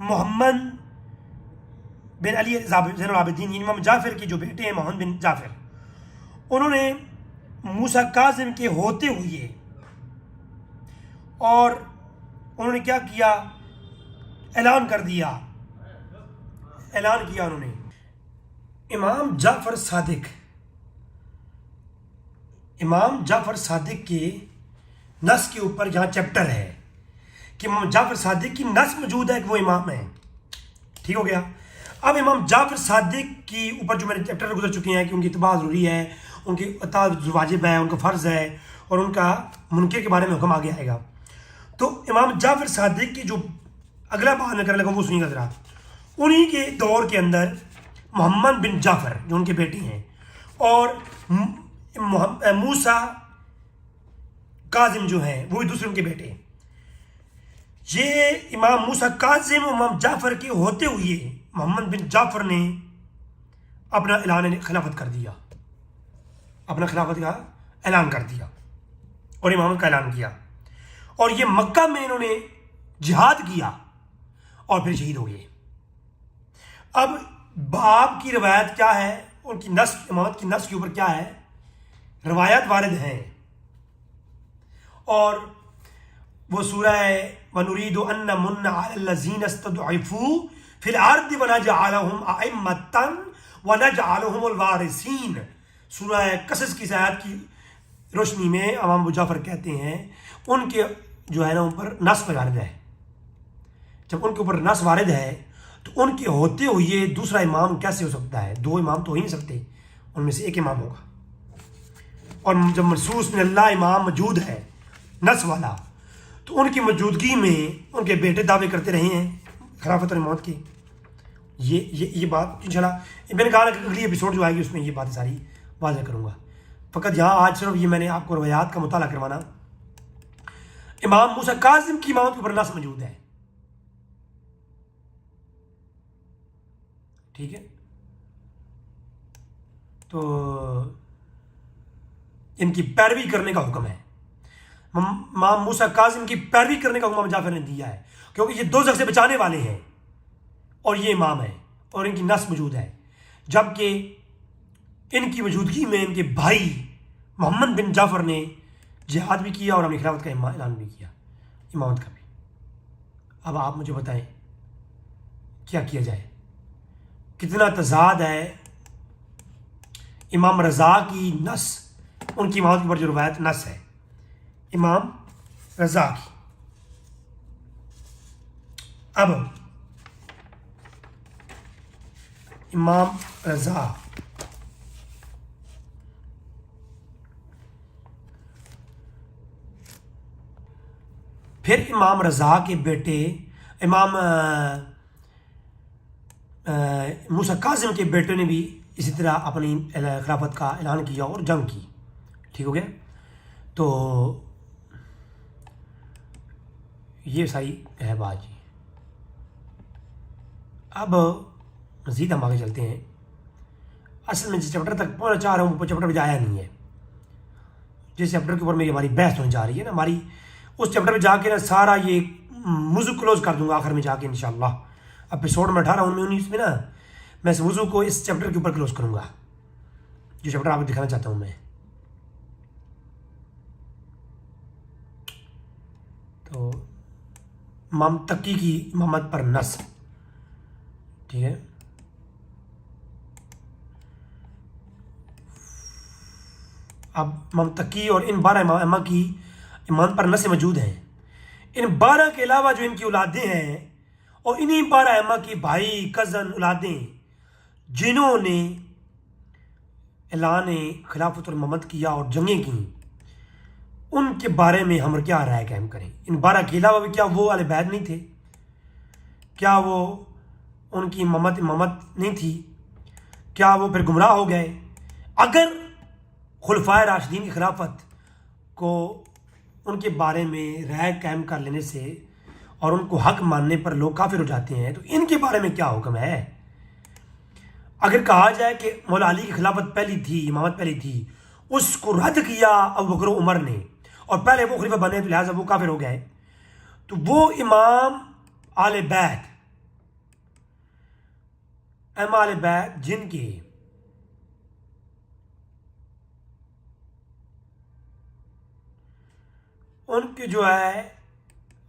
محمد بن علی زین العابدین، امام جعفر کے جو بیٹے ہیں محمد بن جعفر، انہوں نے موسیٰ کاظم کے ہوتے ہوئے اور انہوں نے کیا کیا، اعلان کیا انہوں نے. امام جعفر صادق کے نص کے اوپر جہاں چیپٹر ہے کہ امام جعفر صادق کی نص موجود ہے کہ وہ امام ہیں. ٹھیک ہو گیا. اب امام جعفر صادق کی اوپر جو میرے چیپٹر گزر چکے ہیں کہ ان کی اتباع ضروری ہے، ان کی اطاعت واجب ہے، ان کا فرض ہے، اور ان کا منکر کے بارے میں حکم آگے آئے گا. تو امام جعفر صادق کی جو اگلا بات میں کرنے لگا وہ سنیے گا ذرا. انہی کے دور کے اندر محمد بن جعفر جو ان کے بیٹے ہیں اور موسیٰ کاظم جو ہیں وہ بھی دوسرے ان کے بیٹے ہیں. یہ امام موسیٰ کاظم امام جعفر کے ہوتے ہوئے محمد بن جعفر نے اپنا اعلان خلافت کر دیا، اپنا خلافت کا اعلان کر دیا اور امامت کا اعلان کیا. اور یہ مکہ میں انہوں نے جہاد کیا اور پھر شہید ہو گئے. اب باپ کی روایت کیا ہے، ان کی نسل، امامت کی نسل کے اوپر کیا ہے، روایات وارد ہیں. اور وہ سورہ وَنُرِيدُ أَن نَّمُنَّ عَلَى الَّذِينَ اسْتُضْعِفُوا فِي الْأَرْضِ وَنَجْعَلَهُمْ أَئِمَّةً وَنَجْعَلَهُمُ الْوَارِثِينَ. سورہ قصص کی آیات کی روشنی میں امام ابو جعفر کہتے ہیں ان کے جو ہے نا ان پر نص وارد ہے. جب ان کے اوپر نص وارد ہے تو ان کے ہوتے ہوئے دوسرا امام کیسے ہو سکتا ہے؟ 2 امام تو ہو ہی نہیں سکتے، ان میں سے ایک امام ہوگا. اور جب منصوص من اللہ امام موجود ہے نص والا، تو ان کی موجودگی میں ان کے بیٹے دعوے کرتے رہے ہیں خلافت اور امامت کی. یہ بات انشاءاللہ میں نے کہا کہ اگلی ایپیسوڈ جو آئے گی اس میں یہ باتیں ساری واضح کروں گا. فقط یہاں آج صرف یہ میں نے آپ کو روایات کا مطالعہ کروانا. امام موسیٰ کاظم کی امامت کے اوپر نص موجود ہے. ٹھیک ہے، تو ان کی پیروی کرنے کا حکم ہے. امام موسیٰ کاظم کی پیروی کرنے کا حکم امام جعفر نے دیا ہے کیونکہ یہ دوزخ سے بچانے والے ہیں اور یہ امام ہیں اور ان کی نص موجود ہے. جبکہ ان کی موجودگی میں ان کے بھائی محمد بن جعفر نے جہاد بھی کیا اور اپنی خلافت کا اعلان بھی کیا، امامت کا بھی. اب آپ مجھے بتائیں کیا کیا جائے؟ کتنا تضاد ہے امام رضا کی نص، ان کی امامت کے اوپر جو روایت نص ہے امام رضا کی. اب امام رضا پھر امام رضا کے بیٹے امام موسیٰ کاظم کے بیٹے نے بھی اسی طرح اپنی خلافت کا اعلان کیا اور جنگ کی. ٹھیک ہو گیا. تو یہ ساری ہے بات جی. اب مزید ہم آگے چلتے ہیں. اصل میں جس چیپٹر تک پہنچنا چاہ رہا ہوں وہ چیپٹر بھی آیا نہیں ہے. جس چیپٹر کے اوپر میری ہماری بحث ہونے جا رہی ہے نا، ہماری اس چیپٹر پہ جا کے نا سارا یہ موضوع کلوز کر دوں گا آخر میں جا کے انشاءاللہ. ایپیسوڈ میں 18 19 میں نا میں اس موضوع کو اس چیپٹر کے اوپر کلوز کروں گا جو چیپٹر آپ کو دکھانا چاہتا ہوں میں. تو امام تقی کی امامت پر نص. ٹھیک ہے، اب امام تقی اور ان 12 امامہ کی امامت پر نص موجود ہیں. ان 12 کے علاوہ جو ان کی اولادیں ہیں اور انہی 12 امامہ کی بھائی کزن اولادیں جنہوں نے اعلان خلافت اور امامت کیا اور جنگیں کیں، ان کے بارے میں ہم کیا رائے قائم کریں؟ ان 12 کے علاوہ بھی کیا وہ اہل بیت نہیں تھے؟ کیا وہ ان کی امامت نہیں تھی؟ کیا وہ پھر گمراہ ہو گئے؟ اگر خلفائے راشدین کی خلافت کو ان کے بارے میں رائے قائم کر لینے سے اور ان کو حق ماننے پر لوگ کافر ہو جاتے ہیں، تو ان کے بارے میں کیا حکم ہے؟ اگر کہا جائے کہ مولا علی کی خلافت پہلی تھی، امامت پہلی تھی، اس کو رد کیا ابو بکر و عمر نے اور پہلے وہ خلیفہ بنے تو لہٰذا وہ کافر ہو گئے، تو وہ امام آل بیت جن کے ان کے جو ہے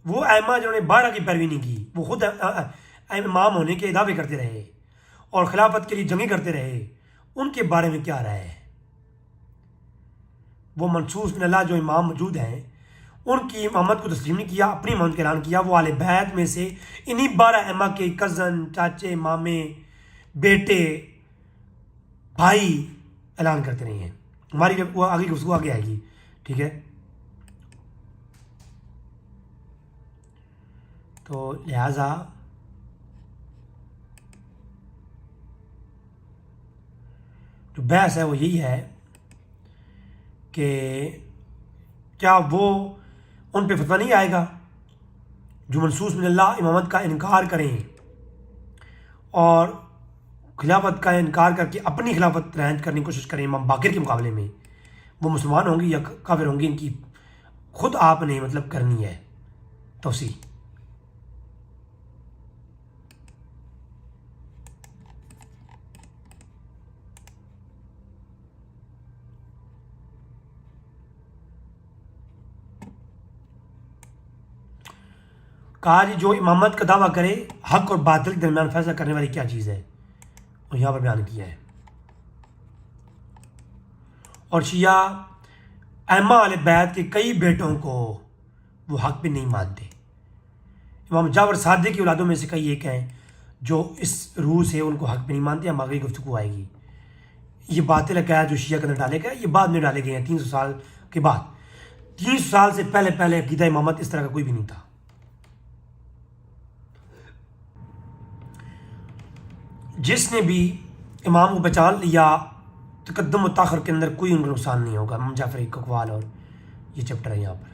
وہ ائمہ جنہوں نے 12 کی پیروی نہیں کی، وہ خود امام ہونے کے دعوے کرتے رہے اور خلافت کے لیے جنگیں کرتے رہے، ان کے بارے میں کیا رائے ہے؟ وہ منصوص من اللہ جو امام موجود ہیں ان کی امامت کو تسلیم نہیں کیا، اپنی امامت کا اعلان کیا، وہ آل بیت میں سے انہی 12 ائمہ کے کزن، چاچے، مامے، بیٹے، بھائی اعلان کرتے رہے ہیں۔ ہماری وہ آگے گفتگو آگے آئے گی، ٹھیک ہے؟ تو لہٰذا جو بحث ہے وہ یہی ہے کہ کیا وہ ان پہ فتویٰ نہیں آئے گا جو منصوص من اللہ امامت کا انکار کریں اور خلافت کا انکار کر کے اپنی خلافت رائج کرنے کی کوشش کریں امام باقر کے مقابلے میں؟ وہ مسلمان ہوں گے یا کافر ہوں گے؟ ان کی خود آپ نے کرنی ہے توسیع۔ کہا جی جو امامت کا دعویٰ کرے حق اور باطل کے درمیان فیصلہ کرنے والی کیا چیز ہے، اور یہاں پر بیان کیا ہے۔ اور شیعہ ائمہ اہل بیت کے کئی بیٹوں کو وہ حق پہ نہیں مانتے۔ امام جعفر صادق کی اولادوں میں سے کئی ایک ہیں جو اس روح سے ان کو حق پہ نہیں مانتے۔ ہم آگے گفتگو آئے گی۔ یہ باطل عقائد جو شیعہ کے اندر ڈالے گئے، یہ بعد میں ڈالے گئے ہیں 300 سال کے بعد۔ 300 سال سے پہلے عقیدہ امامت اس طرح کا کوئی بھی نہیں تھا۔ جس نے بھی امام کو پہچان لیا، تقدم و تاخر کے اندر کوئی ان کا نقصان نہیں ہوگا۔ امام جعفر کے اقوال اور یہ چیپٹر ہے یہاں پر۔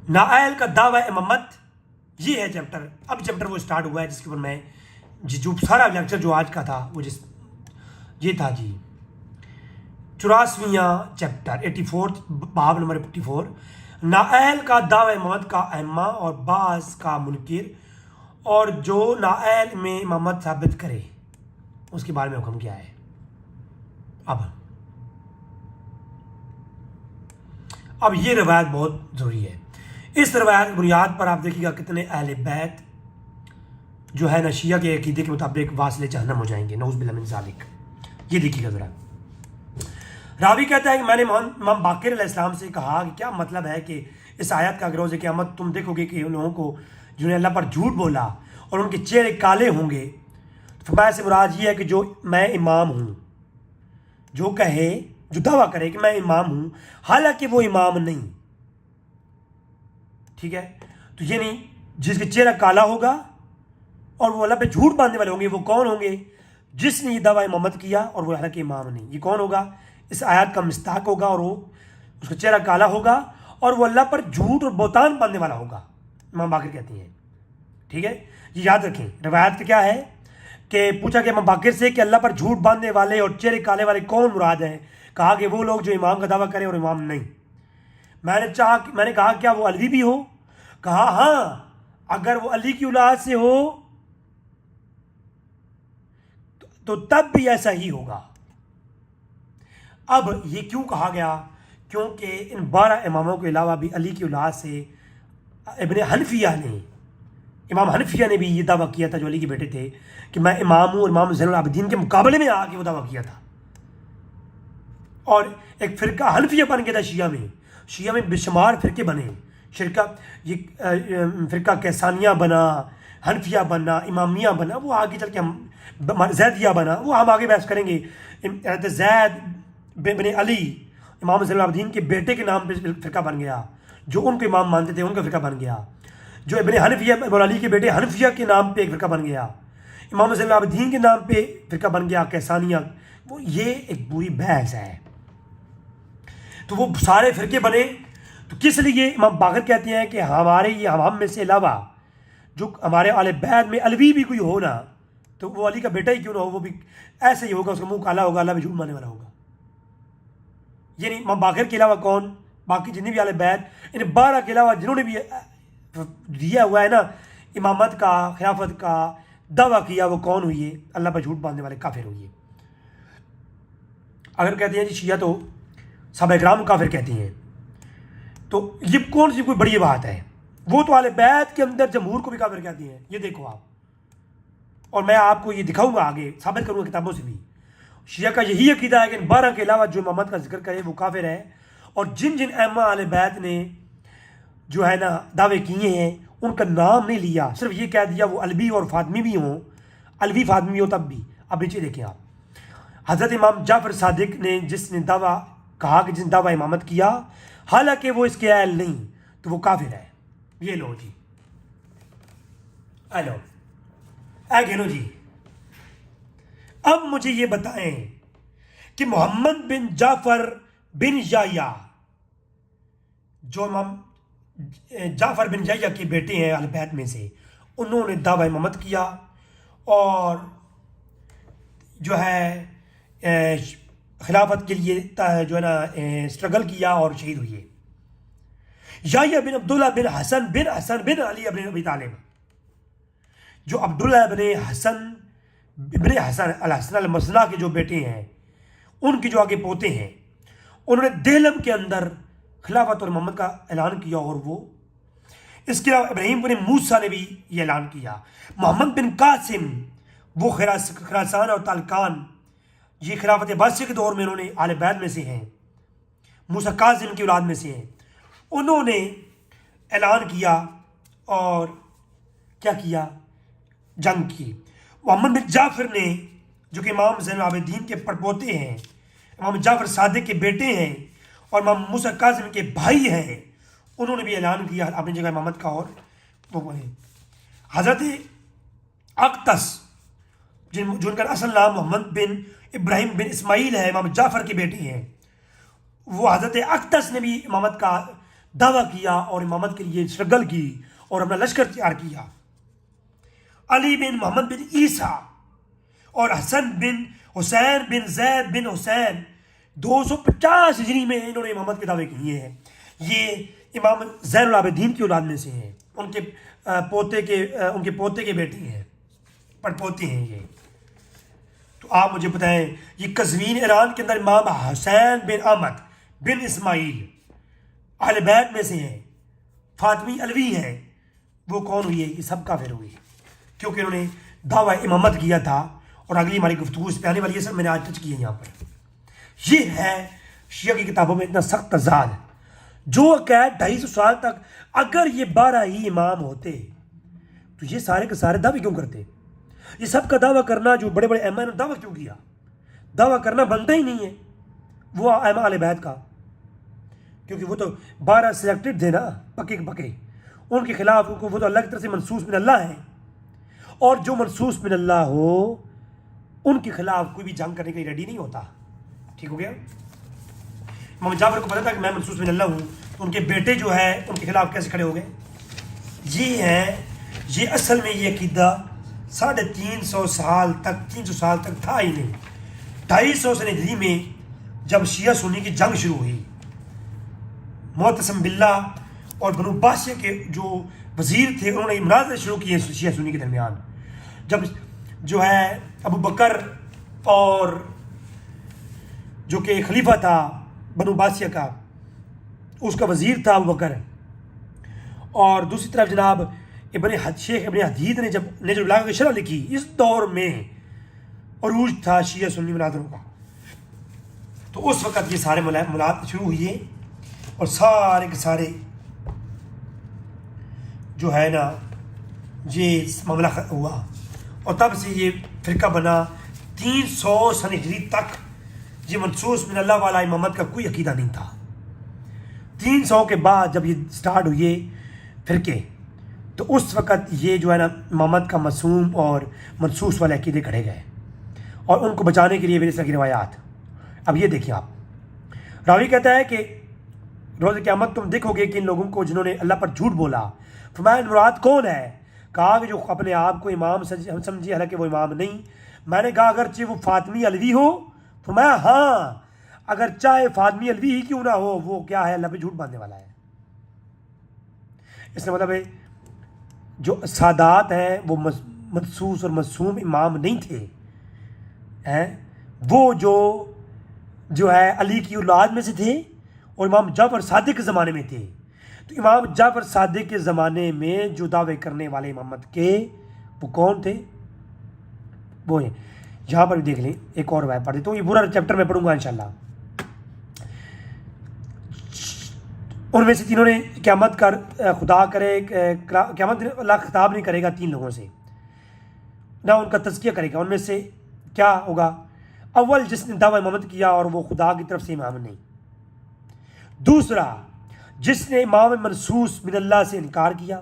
نااہل کا دعویٰ امامت، یہ ہے چیپٹر۔ اب چیپٹر وہ سٹارٹ ہوا ہے جس کے اوپر میں جو سارا لیکچر جو آج کا تھا وہ یہ تھا جی 84واں چیپٹر 84 باب نمبر 54، نااہل کا دعویٰ امامت کا ائمہ اور بعض کا منکر، اور جو نااہل میں امامت ثابت کرے اس کے بارے میں حکم کیا ہے۔ اب یہ روایت بہت ضروری ہے۔ اس روایت کی بنیاد پر آپ دیکھیے گا کتنے اہل بیت جو ہے نا شیعہ کے عقیدے کے مطابق واصل جہنم ہو جائیں گے، نعوذ باللہ من ذالک۔ یہ دیکھیے گا ذرا۔ راوی کہتا ہے کہ میں نے امام باقر علیہ السلام سے کہا کہ کیا مطلب ہے کہ اس آیت کا روز قیامت تم دیکھو گے کہ ان لوگوں کو جنہوں نے اللہ پر جھوٹ بولا اور ان کے چہرے کالے ہوں گے، فرمایا سے مراد یہ ہے کہ جو میں امام ہوں، جو کہے، جو دعویٰ کرے کہ میں امام ہوں حالانکہ وہ امام نہیں، ٹھیک ہے؟ تو یہ نہیں، جس کا چہرہ کالا ہوگا اور وہ اللہ پہ جھوٹ باندھنے والے ہوں گے، وہ کون ہوں گے؟ جس نے یہ دعویٰ امامت کیا اور وہ حالانکہ امام نہیں۔ یہ کون ہوگا؟ اس آیات کا مصداق ہوگا، اور وہ اس کا چہرہ کالا ہوگا اور وہ اللہ پر جھوٹ اور بہتان باندھنے والا ہوگا، امام باقر کہتے ہیں، ٹھیک ہے؟ یہ یاد رکھیں۔ روایت کا کیا ہے کہ پوچھا کہ امام باقر سے کہ اللہ پر جھوٹ باندھنے والے اور چہرے کالے والے کون مراد ہیں؟ کہا کہ وہ لوگ جو امام کا دعویٰ کریں اور امام نہیں۔ میں نے کہا کیا وہ علی بھی ہو؟ کہا ہاں، اگر وہ علی کی اولاد سے ہو تو تب بھی ایسا ہی ہوگا۔ اب یہ کیوں کہا گیا؟ کیونکہ ان 12 اماموں کے علاوہ بھی علی کی اولاد سے ابن حنفیہ نے، امام حنفیہ نے بھی یہ دعویٰ کیا تھا جو علی کے بیٹے تھے کہ میں امام ہوں، اور امام زین العابدین کے مقابلے میں آ کے وہ دعویٰ کیا تھا۔ اور ایک فرقہ حنفیہ بن گیا تھا شیعہ میں بے شمار فرقے بنے، یہ فرقہ کیسانیہ بنا، حنفیہ بننا، امامیہ بننا، وہ آگے چل کے ہم زیدیہ بنا، وہ ہم آگے بحث کریں گے. زید بن علی امام زین العابدین کے بیٹے کے نام پہ فرقہ بن گیا، جو ان کو امام مانتے تھے ان کا فرقہ بن گیا. جو ابن حنفیہ ابن علی کے بیٹے حنفیہ کے نام پہ ایک فرقہ بن گیا. امام زین العابدین کے نام پہ فرقہ بن گیا کیسانیہ. وہ یہ ایک بری بحث ہے. تو وہ سارے فرقے بنے. تو کس لیے امام باقر کہتے ہیں کہ ہمارے یہ ہم میں سے علاوہ جو ہمارے اہل بیت میں علوی بھی کوئی ہو نا، تو وہ علی کا بیٹا ہی کیوں نہ ہو، وہ بھی ایسے ہی ہوگا، اس کا منہ کالا ہوگا، اللہ بھی جھوٹ ماننے والا ہوگا. یعنی امام باقر کے علاوہ کون، باقی جتنے بھی اہل بیت ان 12 کے علاوہ جنہوں نے بھی دیا ہوا ہے نا امامت کا، خلافت کا دعویٰ کیا، وہ کون ہوئی ہے؟ اللہ پر جھوٹ باندھنے والے کافر ہوئی ہے. اگر کہتے ہیں جی شیعہ تو صحابہ اکرام کافر کہتی ہیں، تو یہ کون سی کوئی بڑی بات ہے؟ وہ تو اہل بیت کے اندر جمہور کو بھی کافر کہتی ہیں. یہ دیکھو آپ، اور میں آپ کو یہ دکھاؤں گا، آگے ثابت کروں گا کتابوں سے بھی. شیعہ کا یہی عقیدہ ہے کہ ان 12 کے علاوہ جو امامت کا ذکر کرے وہ کافر ہے. اور جن جن ائمہ اہل بیت نے جو ہے نا دعوے کیے ہیں ان کا نام نہیں لیا، صرف یہ کہہ دیا وہ علوی اور فاطمی بھی ہوں، علوی فاطمی بھی ہو تب بھی. اب نیچے دیکھیں آپ، حضرت امام جعفر صادق نے جس نے دعویٰ کہا کہ جس نے دعویٰ امامت کیا حالانکہ وہ اس کے اہل نہیں، تو وہ کافر ہے. یہ لو جی، لو گھنو جی. اب مجھے یہ بتائیں کہ محمد بن جعفر بن یحییٰ، جو امام جعفر بن یحییٰ کے بیٹے ہیں اہل بیت میں سے، انہوں نے دعویٰ امامت کیا اور جو ہے خلافت کے لیے جو ہے نا اسٹرگل کیا اور شہید ہوئے. یحییٰ بن عبداللہ بن حسن بن علی ابن ابی طالب، جو عبداللہ بن حسن المثنیٰ کے جو بیٹے ہیں، ان کے جو آگے پوتے ہیں، انہوں نے دہلم کے اندر خلافت اور امامت کا اعلان کیا. اور وہ اس کے علاوہ ابراہیم بن موسیٰ نے بھی یہ اعلان کیا. محمد بن قاسم، وہ خراسان اور تالکان، یہ خلافت عباسیہ کے دور میں انہوں نے اہل بیت میں سے ہیں، موسیٰ کاظم کی اولاد میں سے ہیں. انہوں نے اعلان کیا اور کیا کیا؟ جنگ کی. محمد بن جعفر نے، جو کہ امام زین العابدین کے پڑپوتے ہیں، امام جعفر صادق کے بیٹے ہیں اور امام موسیٰ کاظم کے بھائی ہیں، انہوں نے بھی اعلان کیا اپنی جگہ امامت کا. اور وہ ہے حضرت اقتص، جن کا اصل نام محمد بن ابراہیم بن اسماعیل ہے، امام جعفر کے بیٹے ہیں. وہ حضرت اقتص نے بھی امامت کا دعویٰ کیا اور امامت کے لیے اسٹرگل کی اور اپنا لشکر تیار کیا. علی بن محمد بن عیسیٰ اور حسن بن حسین بن زید بن حسین 250 ہجری میں انہوں نے امامت کے دعوے کیے ہیں. یہ امام زین العابدین کی اولاد میں سے ہیں، ان کے پوتے کے بیٹے ہیں، پڑپوتے ہیں یہ. تو آپ مجھے بتائیں، یہ قزوین ایران کے اندر امام حسین بن احمد بن اسماعیل اہل بیت میں سے ہیں، فاطمی علوی ہیں، وہ کون ہوئی ہے؟ یہ سب کافر ہوئی کیونکہ انہوں نے دعویٰ امامت کیا تھا. اور اگلی ہماری گفتگو اس پہ آنے والی ہے، سب میں نے آج ٹچ کی ہے یہاں پر. یہ ہے شیعہ کی کتابوں میں اتنا سخت تضاد، جو کہ 250 سال تک اگر یہ 12 ہی امام ہوتے تو یہ سارے کے سارے دعوے کیوں کرتے؟ یہ سب کا دعویٰ کرنا، جو بڑے بڑے ائمہ نے دعویٰ کیوں کیا؟ دعویٰ کرنا بنتا ہی نہیں ہے وہ ائمہ اہل بیت کا، کیونکہ وہ تو 12 سلیکٹڈ تھے نا، پکے پکے. ان کے خلاف وہ تو اللہ کی طرف سے منصوص من اللہ ہیں، اور جو منصوص من اللہ ہو ان کے خلاف کوئی بھی جنگ کرنے کے لیے ریڈی نہیں ہوتا. ٹھیک ہو گیا؟ امام جعفر کو پتا تھا کہ میں منصوص من اللہ ہوں، تو ان کے بیٹے جو ہے ان کے خلاف کیسے کھڑے ہو گئے؟ یہ اصل میں یہ عقیدہ 350 سال تک تھا ہی نہیں. 250 سن ہجری میں جب شیعہ سنی کی جنگ شروع ہوئی، معتصم باللہ اور بنو عباسیہ کے جو وزیر تھے انہوں نے مناظرے شروع کیے شیعہ سنی کے درمیان. جب جو ہے ابو بکر اور جو کہ خلیفہ تھا بنو عباسیہ کا، اس کا وزیر تھا ابو بکر، اور دوسری طرف جناب شیخ ابن حدید نے جب نجم البلاغہ کی شرح لکھی، اس دور میں عروج تھا شیعہ سنی مناظروں کا. تو اس وقت یہ سارے ملاقات شروع ہوئی اور سارے کے سارے جو ہے نا یہ معاملہ ہوا اور تب سے یہ فرقہ بنا. 300 سن ہجری تک یہ منصوص من اللہ والا امامت کا کوئی عقیدہ نہیں تھا. 300 کے بعد جب یہ سٹارٹ ہوئے فرقے تو اس وقت یہ جو ہے نا امامت کا معصوم اور منصوص والے عقیدے کھڑے گئے اور ان کو بچانے کے لیے میرے کی روایات. اب یہ دیکھیں آپ, راوی کہتا ہے کہ روز قیامت تم دیکھو گے کہ ان لوگوں کو جنہوں نے اللہ پر جھوٹ بولا. فرمایا مراد کون ہے؟ کہا کہ جو اپنے آپ کو امام سمجھے حالانکہ وہ امام نہیں. میں نے کہا اگرچہ وہ فاطمی علوی ہو. فرمایا ہاں اگر چاہے فاطمی علوی ہی کیوں نہ ہو, وہ کیا ہے اللہ پہ جھوٹ باندھنے والا ہے. اس کا مطلب ہے جو سادات ہیں وہ منصوص اور معصوم امام نہیں تھے. وہ جو ہے علی کی اولاد میں سے تھے اور امام جعفر صادق کے زمانے میں تھے. تو امام جعفر صادق کے زمانے میں جو دعوے کرنے والے امامت کے وہ کون تھے؟ وہ ہیں. یہاں پر بھی دیکھ لیں, ایک اور روایت پڑھ دیتا ہوں, یہ پورا چیپٹر میں پڑھوں گا انشاءاللہ. ان میں سے تینوں نے قیامت کر خدا کرے قیامت اللہ خطاب نہیں کرے گا 3 لوگوں سے, نہ ان کا تزکیہ کرے گا. ان میں سے کیا ہوگا؟ اول جس نے دعوی امامت کیا اور وہ خدا کی طرف سے امام نہیں. دوسرا جس نے امام منصوص من اللہ سے انکار کیا.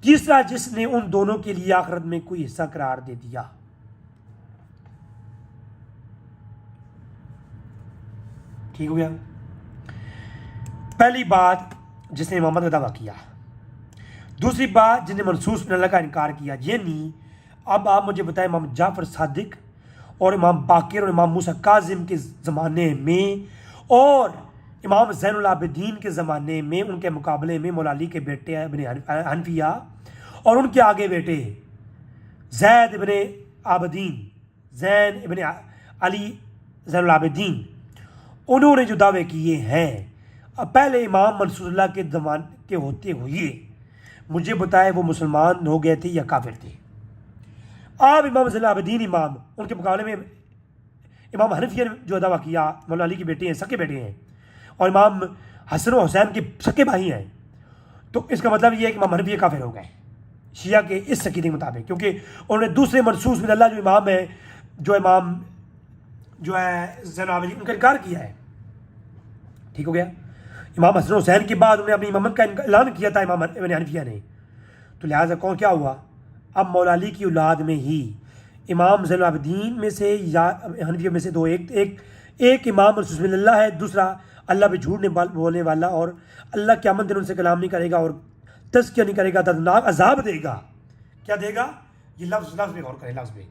تیسرا جس نے ان دونوں کے لیے آخرت میں کوئی حصہ قرار دے دیا. ٹھیک ہو گیا؟ پہلی بات جس نے امامت کا دعویٰ کیا, دوسری بات جس نے منصوص من اللہ کا انکار کیا. یعنی اب آپ مجھے بتائیں امام جعفر صادق اور امام باقر اور امام موسیٰ کاظم کے زمانے میں اور امام زین العابدین کے زمانے میں ان کے مقابلے میں مولا علی کے بیٹے ابن حنفیہ اور ان کے آگے بیٹے زید ابن عابدین, زین ابن علی زین العابدین, انہوں نے جو دعوے کیے ہیں پہلے امام منصور اللہ کے زمان کے ہوتے ہوئے مجھے بتائے وہ مسلمان ہو گئے تھے یا کافر تھے. آپ امام زین العابدین امام ان کے مقابلے میں امام حنفیہ نے جو دعویٰ کیا مولا علی کے بیٹے ہیں, سکے بیٹے ہیں, اور امام حسن و حسین کے سکے بھائی ہیں, تو اس کا مطلب یہ ہے کہ امام حنفیہ کافر ہو گئے شیعہ کے اس عقیدے کے مطابق, کیونکہ انہوں نے دوسرے منصوص من اللہ جو امام ہے جو ہے زین العابدین ان کا انکار کیا ہے. ٹھیک ہو گیا؟ امام حسن حسین کے بعد انہوں نے اپنی امامت کا اعلان کیا تھا امام ابن حنفیہ نے. تو لہٰذا کون کیا ہوا؟ اب مولا علی کی اولاد میں ہی امام زین العابدین میں سے یا حنفیہ میں سے دو, ایک امام منصوص من اللہ ہے, دوسرا اللہ پہ جھوٹ نہیں بولنے والا اور اللہ قیامت دن ان سے کلام نہیں کرے گا اور تزکیہ نہیں کرے گا, دردناک عذاب دے گا. کیا دے گا؟ یہ لفظ پہ غور کریں, لفظ پہ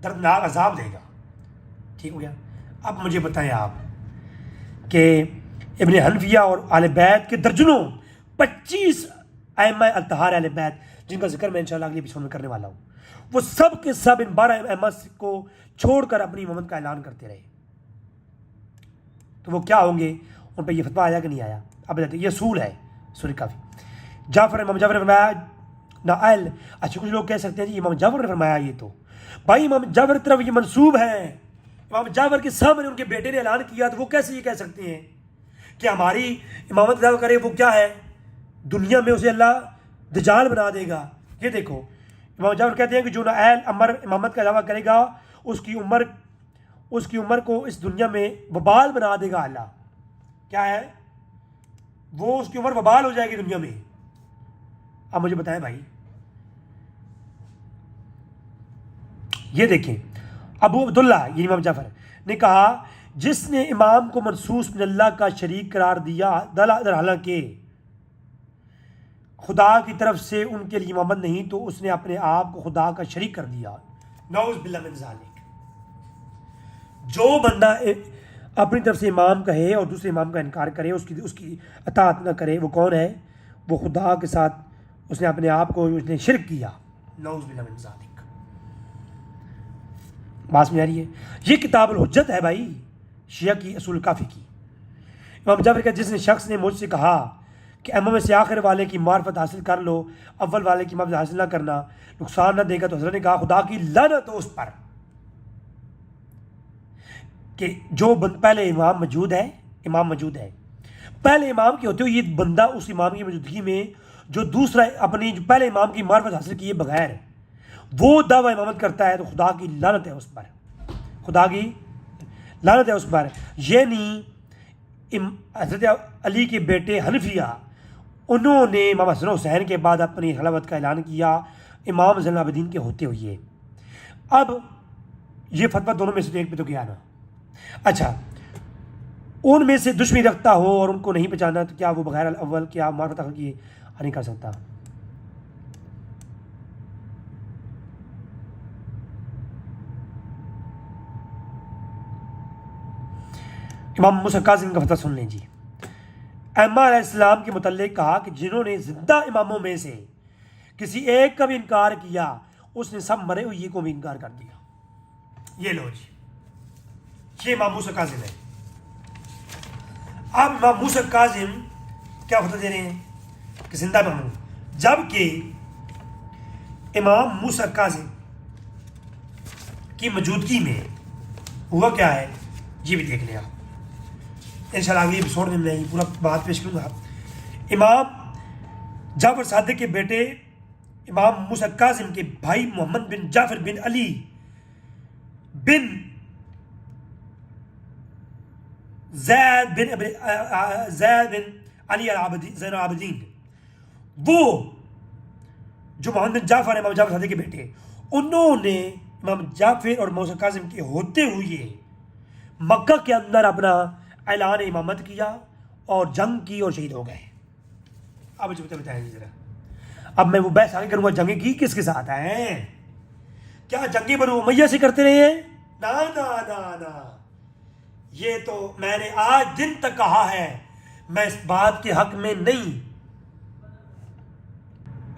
دردناک عذاب دے گا. ٹھیک ہو گیا؟ اب مجھے بتائیں آپ کہ ابن حنفیہ اور اہل بیت کے درجنوں 25 ائمہ اطہار اہل بیت جن کا ذکر میں انشاءاللہ اگلی ایپیسوڈ میں کرنے والا ہوں, وہ سب کے سب ان 12 ائمہ کو چھوڑ کر اپنی امامت کا اعلان کرتے رہے. تو وہ کیا ہوں گے؟ ان پہ یہ فتویٰ آیا کہ نہیں آیا؟ اب یہ اصول ہے سورہ کافی. امام جعفر نے فرمایا نائل. اچھا کچھ لوگ کہہ سکتے ہیں جی امام جعفر نے فرمایا, یہ تو بھائی امام جعفر طرف یہ منسوب ہے, امام جعفر کے سامنے ان کے بیٹے نے اعلان کیا, تو وہ کیسے یہ کہہ سکتے ہیں کہ ہماری امامت دعویٰ کرے وہ کیا ہے دنیا میں اسے اللہ دجال بنا دے گا. یہ دیکھو امام جعفر کہتے ہیں کہ جو نائل امامت کا دعویٰ کرے گا اس کی عمر کو اس دنیا میں وبال بنا دے گا اللہ. کیا ہے وہ؟ اس کی عمر وبال ہو جائے گی دنیا میں. اب مجھے بتائیں بھائی, یہ دیکھیں ابو عبداللہ یہ امام جعفر نے کہا جس نے امام کو منصوص من اللہ کا شریک قرار دیا حالانکہ خدا کی طرف سے ان کے لیے امامت نہیں, تو اس نے اپنے آپ کو خدا کا شریک کر دیا. نعوذ باللہ من ذالک. جو بندہ اپنی طرف سے امام کہے اور دوسرے امام کا انکار کرے, اس کی اطاعت نہ کرے, وہ کون ہے؟ وہ خدا کے ساتھ اس نے اپنے آپ کو اس نے شرک کیا. نعوذ باللہ من ذالک. بات میں آ رہی ہے؟ یہ کتاب الحجت ہے بھائی شیعہ کی اصول کافی کی. امام جعفر کا جس نے شخص نے مجھ سے کہا کہ امام میں سے آخر والے کی معرفت حاصل کر لو, اول والے کی معرفت حاصل نہ کرنا نقصان نہ دے گا, تو حضرت نے کہا خدا کی لعنت ہو اس پر کہ جو پہلے امام موجود ہے, پہلے امام کے ہوتے ہوئے یہ بندہ اس امام کی موجودگی میں جو دوسرا اپنی جو پہلے امام کی معرفت حاصل کیے بغیر وہ دعوی امامت کرتا ہے تو خدا کی لعنت ہے اس پر، خدا کی لعنت ہے اس پر۔ یعنی حضرت علی کے بیٹے حنفیہ انہوں نے امام حسن حسین کے بعد اپنی خلافت کا اعلان کیا امام زین العابدین کے ہوتے ہوئے۔ اب یہ فتویٰ دونوں میں سے ایک پہ تو گیا نا۔ اچھا، ان میں سے دشمنی رکھتا ہو اور ان کو نہیں پہچانا تو کیا وہ بغیر الاول کیا معرفت حاصل کیے نہیں کر سکتا؟ امام موسیٰ کاظم کا فتویٰ سن لیں جی۔ ائمہ علیہ السلام کے متعلق کہا کہ جنہوں نے زندہ اماموں میں سے کسی ایک کا بھی انکار کیا اس نے سب مرے ہوئے کو بھی انکار کر دیا۔ یہ لو جی، یہ امام موسیٰ کاظم ہے۔ اب امام موسیٰ کاظم کیا فتویٰ دے رہے ہیں کہ زندہ امام، جبکہ امام موسیٰ کاظم کی موجودگی میں ہوا کیا ہے یہ بھی دیکھ لیں آپ۔ انشاءاللہ اگلی ایپیسوڈ میں یہ پورا بات پیش کروں گا۔ امام جعفر صادق کے بیٹے امام موسیٰ کاظم کے بھائی محمد بن جعفر بن علی بن زید بن علی زین العابدین، وہ جو محمد بن جعفر امام جعفر صادق کے بیٹے، انہوں نے امام جعفر اور موسیٰ کاظم کے ہوتے ہوئے مکہ کے اندر اپنا اعلان امامت کیا اور جنگ کی اور شہید ہو گئے۔ اب مجھے بتائیں جی ذرا، اب میں وہ بحث آگے کروں گا جنگیں کی کس کے ساتھ ہیں؟ کیا جنگیں بنو امیہ سے کرتے رہے ہیں؟ نا نا نا نا، یہ تو میں نے آج دن تک کہا ہے، میں اس بات کے حق میں نہیں،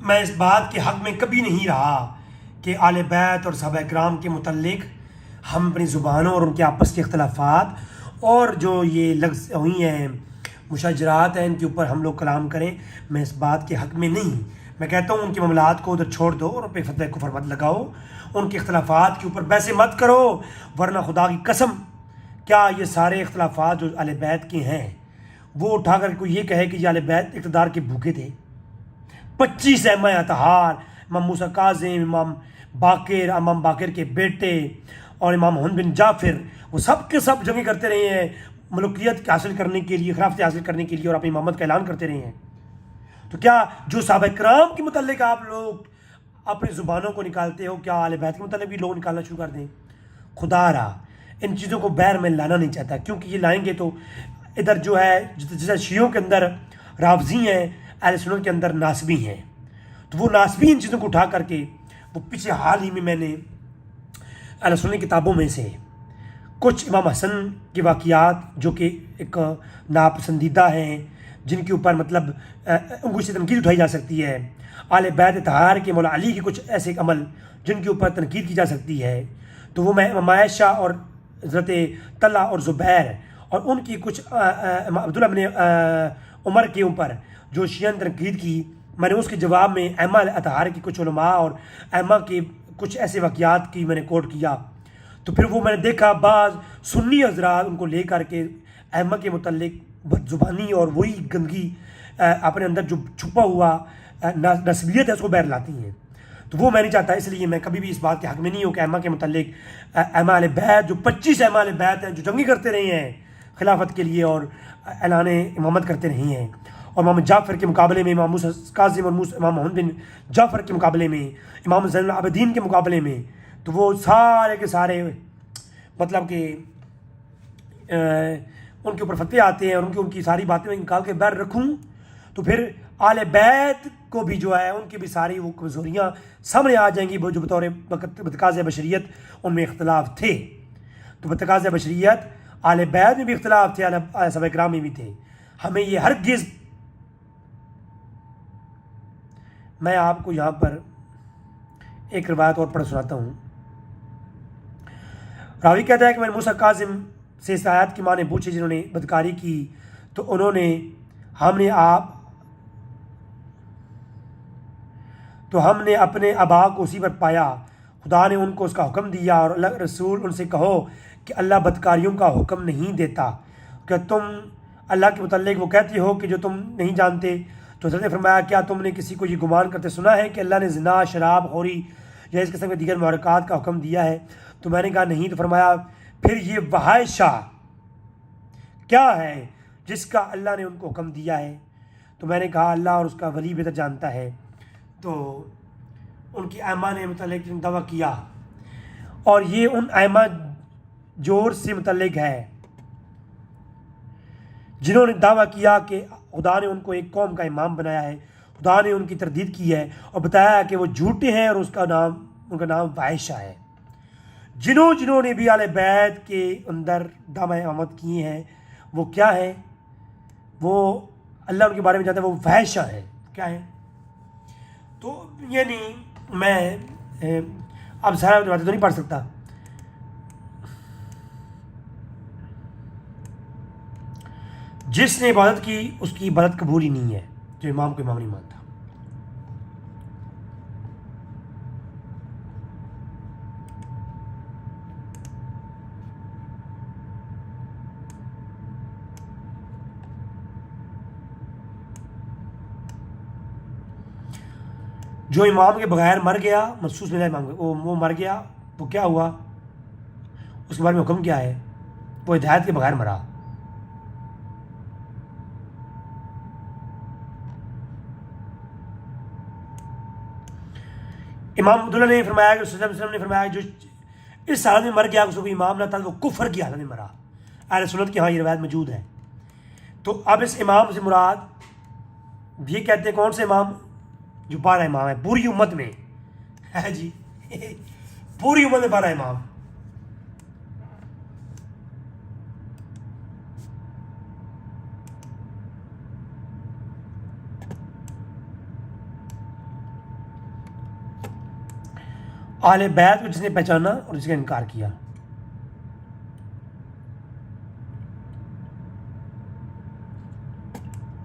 میں اس بات کے حق میں کبھی نہیں رہا کہ آل بیت اور صحابہ کرام کے متعلق ہم اپنی زبانوں اور ان کے آپس کے اختلافات اور جو یہ لفظ ہوئی ہیں مشاجرات ہیں ان کے اوپر ہم لوگ کلام کریں۔ میں اس بات کے حق میں نہیں، میں کہتا ہوں ان کے معاملات کو ادھر چھوڑ دو اور ان پہ فتویٰ کفر مت لگاؤ، ان کے اختلافات کے اوپر بحثیں مت کرو، ورنہ خدا کی قسم کیا یہ سارے اختلافات جو اہل بیت کے ہیں وہ اٹھا کر کوئی یہ کہے کہ یہ اہل بیت اقتدار کے بھوکے تھے؟ 25 ائمہ اطہار، امام موسیٰ کاظم، امام باقر کے بیٹے اور امام محمد بن جعفر، وہ سب کے سب جنگیں کرتے رہے ہیں ملوکیت حاصل کرنے کے لیے، خلافت حاصل کرنے کے لیے، اور اپنی امامت کا اعلان کرتے رہے ہیں۔ تو کیا جو صحابہ کرام کے متعلق آپ لوگ اپنی زبانوں کو نکالتے ہو، کیا اہل بیت کے متعلق بھی لوگ نکالنا شروع کر دیں؟ خدا را ان چیزوں کو بیر میں لانا نہیں چاہتا، کیونکہ یہ لائیں گے تو ادھر جو ہے جیسے شیعوں کے اندر رافضی ہیں، اہل سنت کے اندر ناسبی ہیں، تو وہ ناسبی ان چیزوں کو اٹھا کر کے وہ پیچھے حال ہی میں نے اہل سنت کتابوں میں سے کچھ امام حسن کے واقعات جو کہ ایک ناپسندیدہ ہیں، جن کے اوپر مطلب انگوش سے تنقید اٹھائی جا سکتی ہے، آل بیت اطہار کے مولا علی کے کچھ ایسے عمل جن کے اوپر تنقید کی جا سکتی ہے، تو وہ میں امام عائشہ اور حضرت طلحہ اور زبیر اور ان کی کچھ عبداللہ بن عمر کے اوپر جو شیعہ نے تنقید کی، میں نے اس کے جواب میں ائمہ اطہار کی کچھ علماء اور ائمہ کے کچھ ایسے واقعات کی میں نے کوٹ کیا۔ تو پھر وہ میں نے دیکھا بعض سنی حضرات ان کو لے کر کے ائمہ کے متعلق بد زبانی اور وہی گندگی اپنے اندر جو چھپا ہوا نسبیت ہے اس کو بیر لاتی ہیں، تو وہ میں نہیں چاہتا۔ اس لیے میں کبھی بھی اس بات کے حق میں نہیں ہوں کہ ائمہ کے متعلق ائمہ اہل بیت جو 25 ائمہ اہل بیت ہیں جو جنگیں کرتے رہے ہیں خلافت کے لیے اور اعلان امامت کرتے رہے ہیں، اور امام جعفر کے مقابلے میں امام موسیٰ کاظم اور امام محمد بن جعفر کے مقابلے میں، امام زین العابدین کے مقابلے میں، تو وہ سارے کے سارے مطلب کہ ان کے اوپر فتوے آتے ہیں اور ان کی ساری باتیں میں نکال کے بیر رکھوں تو پھر آل بیت کو بھی جو ہے ان کی بھی ساری وہ کمزوریاں سامنے آ جائیں گی جو بطور بتقاضۂ بشریت ان میں اختلاف تھے۔ تو بتقاضۂ بشریت آل بیت میں بھی اختلاف تھے، صحابہ کرام میں بھی تھے۔ ہمیں یہ ہرگز، میں آپ کو یہاں پر ایک روایت اور پڑھ سناتا ہوں۔ راوی کہتا ہے کہ میں نے موسیٰ کاظم سے اس آیات کی ماں نے پوچھی جنہوں نے بدکاری کی، تو انہوں نے ہم نے اپنے آبا کو اسی پر پایا، خدا نے ان کو اس کا حکم دیا اور اللہ رسول ان سے کہو کہ اللہ بدکاریوں کا حکم نہیں دیتا، کہ تم اللہ کے متعلق وہ کہتے ہو کہ جو تم نہیں جانتے، تو حضرت نے فرمایا کیا تم نے کسی کو یہ گمان کرتے سنا ہے کہ اللہ نے زنا، شراب خوری یا اس قسم کے دیگر محرکات کا حکم دیا ہے؟ تو میں نے کہا نہیں۔ تو فرمایا پھر یہ فحاشہ کیا ہے جس کا اللہ نے ان کو حکم دیا ہے؟ تو میں نے کہا اللہ اور اس کا ولی بہتر جانتا ہے۔ تو ان کی ائمہ نے متعلق دعویٰ کیا، اور یہ ان ائمہ جور سے متعلق ہے جنہوں نے دعویٰ کیا کہ خدا نے ان کو ایک قوم کا امام بنایا ہے، خدا نے ان کی تردید کی ہے اور بتایا کہ وہ جھوٹے ہیں، اور ان کا نام فاحشہ ہے۔ جنہوں نے بھی اہل بیت کے اندر دعویٰ امامت کیے ہیں وہ کیا ہے؟ وہ اللہ ان کے بارے میں جانتا ہے، وہ فاحشہ ہے۔ کیا ہے؟ تو یعنی میں اب سارا باتیں تو نہیں پڑھ سکتا۔ جس نے عبادت کی اس کی عبادت قبول ہی نہیں ہے، جو امام کو امام نہیں مانتا۔ جو امام کے بغیر مر گیا، مخصوص ملا امام وہ مر گیا، وہ کیا ہوا؟ اس کے بارے میں حکم کیا ہے؟ وہ ہدایت کے بغیر مرا۔ امام عبداللہ نے فرمایا کہ صلی اللہ علیہ وسلم نے فرمایا جو اس حالت میں مر گیا اس کو امام نہ تھا، وہ کفر کی حالت میں مرا۔ اہل سنت کی ہاں یہ روایت موجود ہے۔ تو اب اس امام سے مراد یہ کہتے ہیں کون سے امام؟ جو 12 امام ہے پوری امت میں ہے جی، پوری امت میں 12 امام۔ اہل بیت کو جس نے پہچانا اور جس کا انکار کیا۔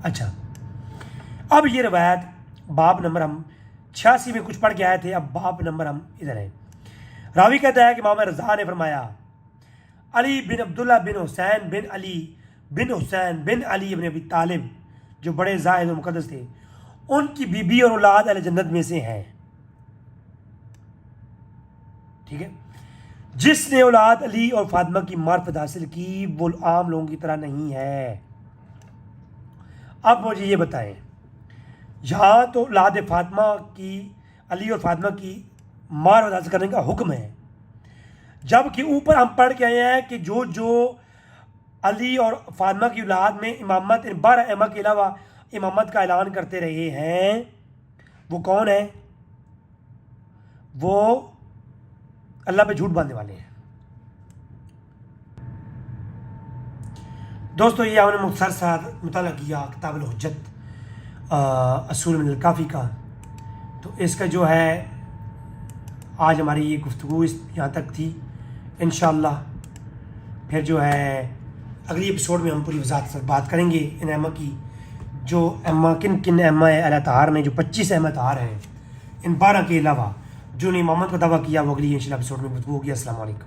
اچھا، اب یہ روایت باب نمبر ہم 86 میں کچھ پڑھ کے آئے تھے، اب باب نمبر ہم ادھر ہے۔ راوی کہتا ہے کہ امام رضا نے فرمایا علی بن عبداللہ بن حسین بن علی بن حسین بن علی بن ابی طالب جو بڑے زاہد و مقدس تھے، ان کی بیوی اور اولاد اہل جنت میں سے ہیں۔ ٹھیک ہے، جس نے اولاد علی اور فاطمہ کی معرفت حاصل کی وہ عام لوگوں کی طرح نہیں ہے۔ اب مجھے یہ بتائیں، یہاں تو اولاد فاطمہ کی، علی اور فاطمہ کی معرفت حاصل کرنے کا حکم ہے، جبکہ اوپر ہم پڑھ کے آئے ہیں کہ جو علی اور فاطمہ کی اولاد میں امامت 12 ائمہ کے علاوہ امامت کا اعلان کرتے رہے ہیں، وہ کون ہے؟ وہ اللہ پہ جھوٹ باندھنے والے ہیں۔ دوستو یہ ہم نے مختصر سا مطالعہ کیا کتاب الحجت اصول من الکافی کا۔ تو اس کا جو ہے آج ہماری یہ گفتگو یہاں تک تھی۔ انشاءاللہ پھر جو ہے اگلی ایپیسوڈ میں ہم پوری وضاحت سے بات کریں گے ان ائمہ کی، جو ائمہ کن ائمہ اعلیٰ طہار نے، جو 25 ائمہ طہار ہیں ان 12 کے علاوہ جو نے امامت کا دعویٰ کیا، وہ اگلی انشاءاللہ ایپیسوڈ میں گفتگو ہوگی۔ السلام علیکم۔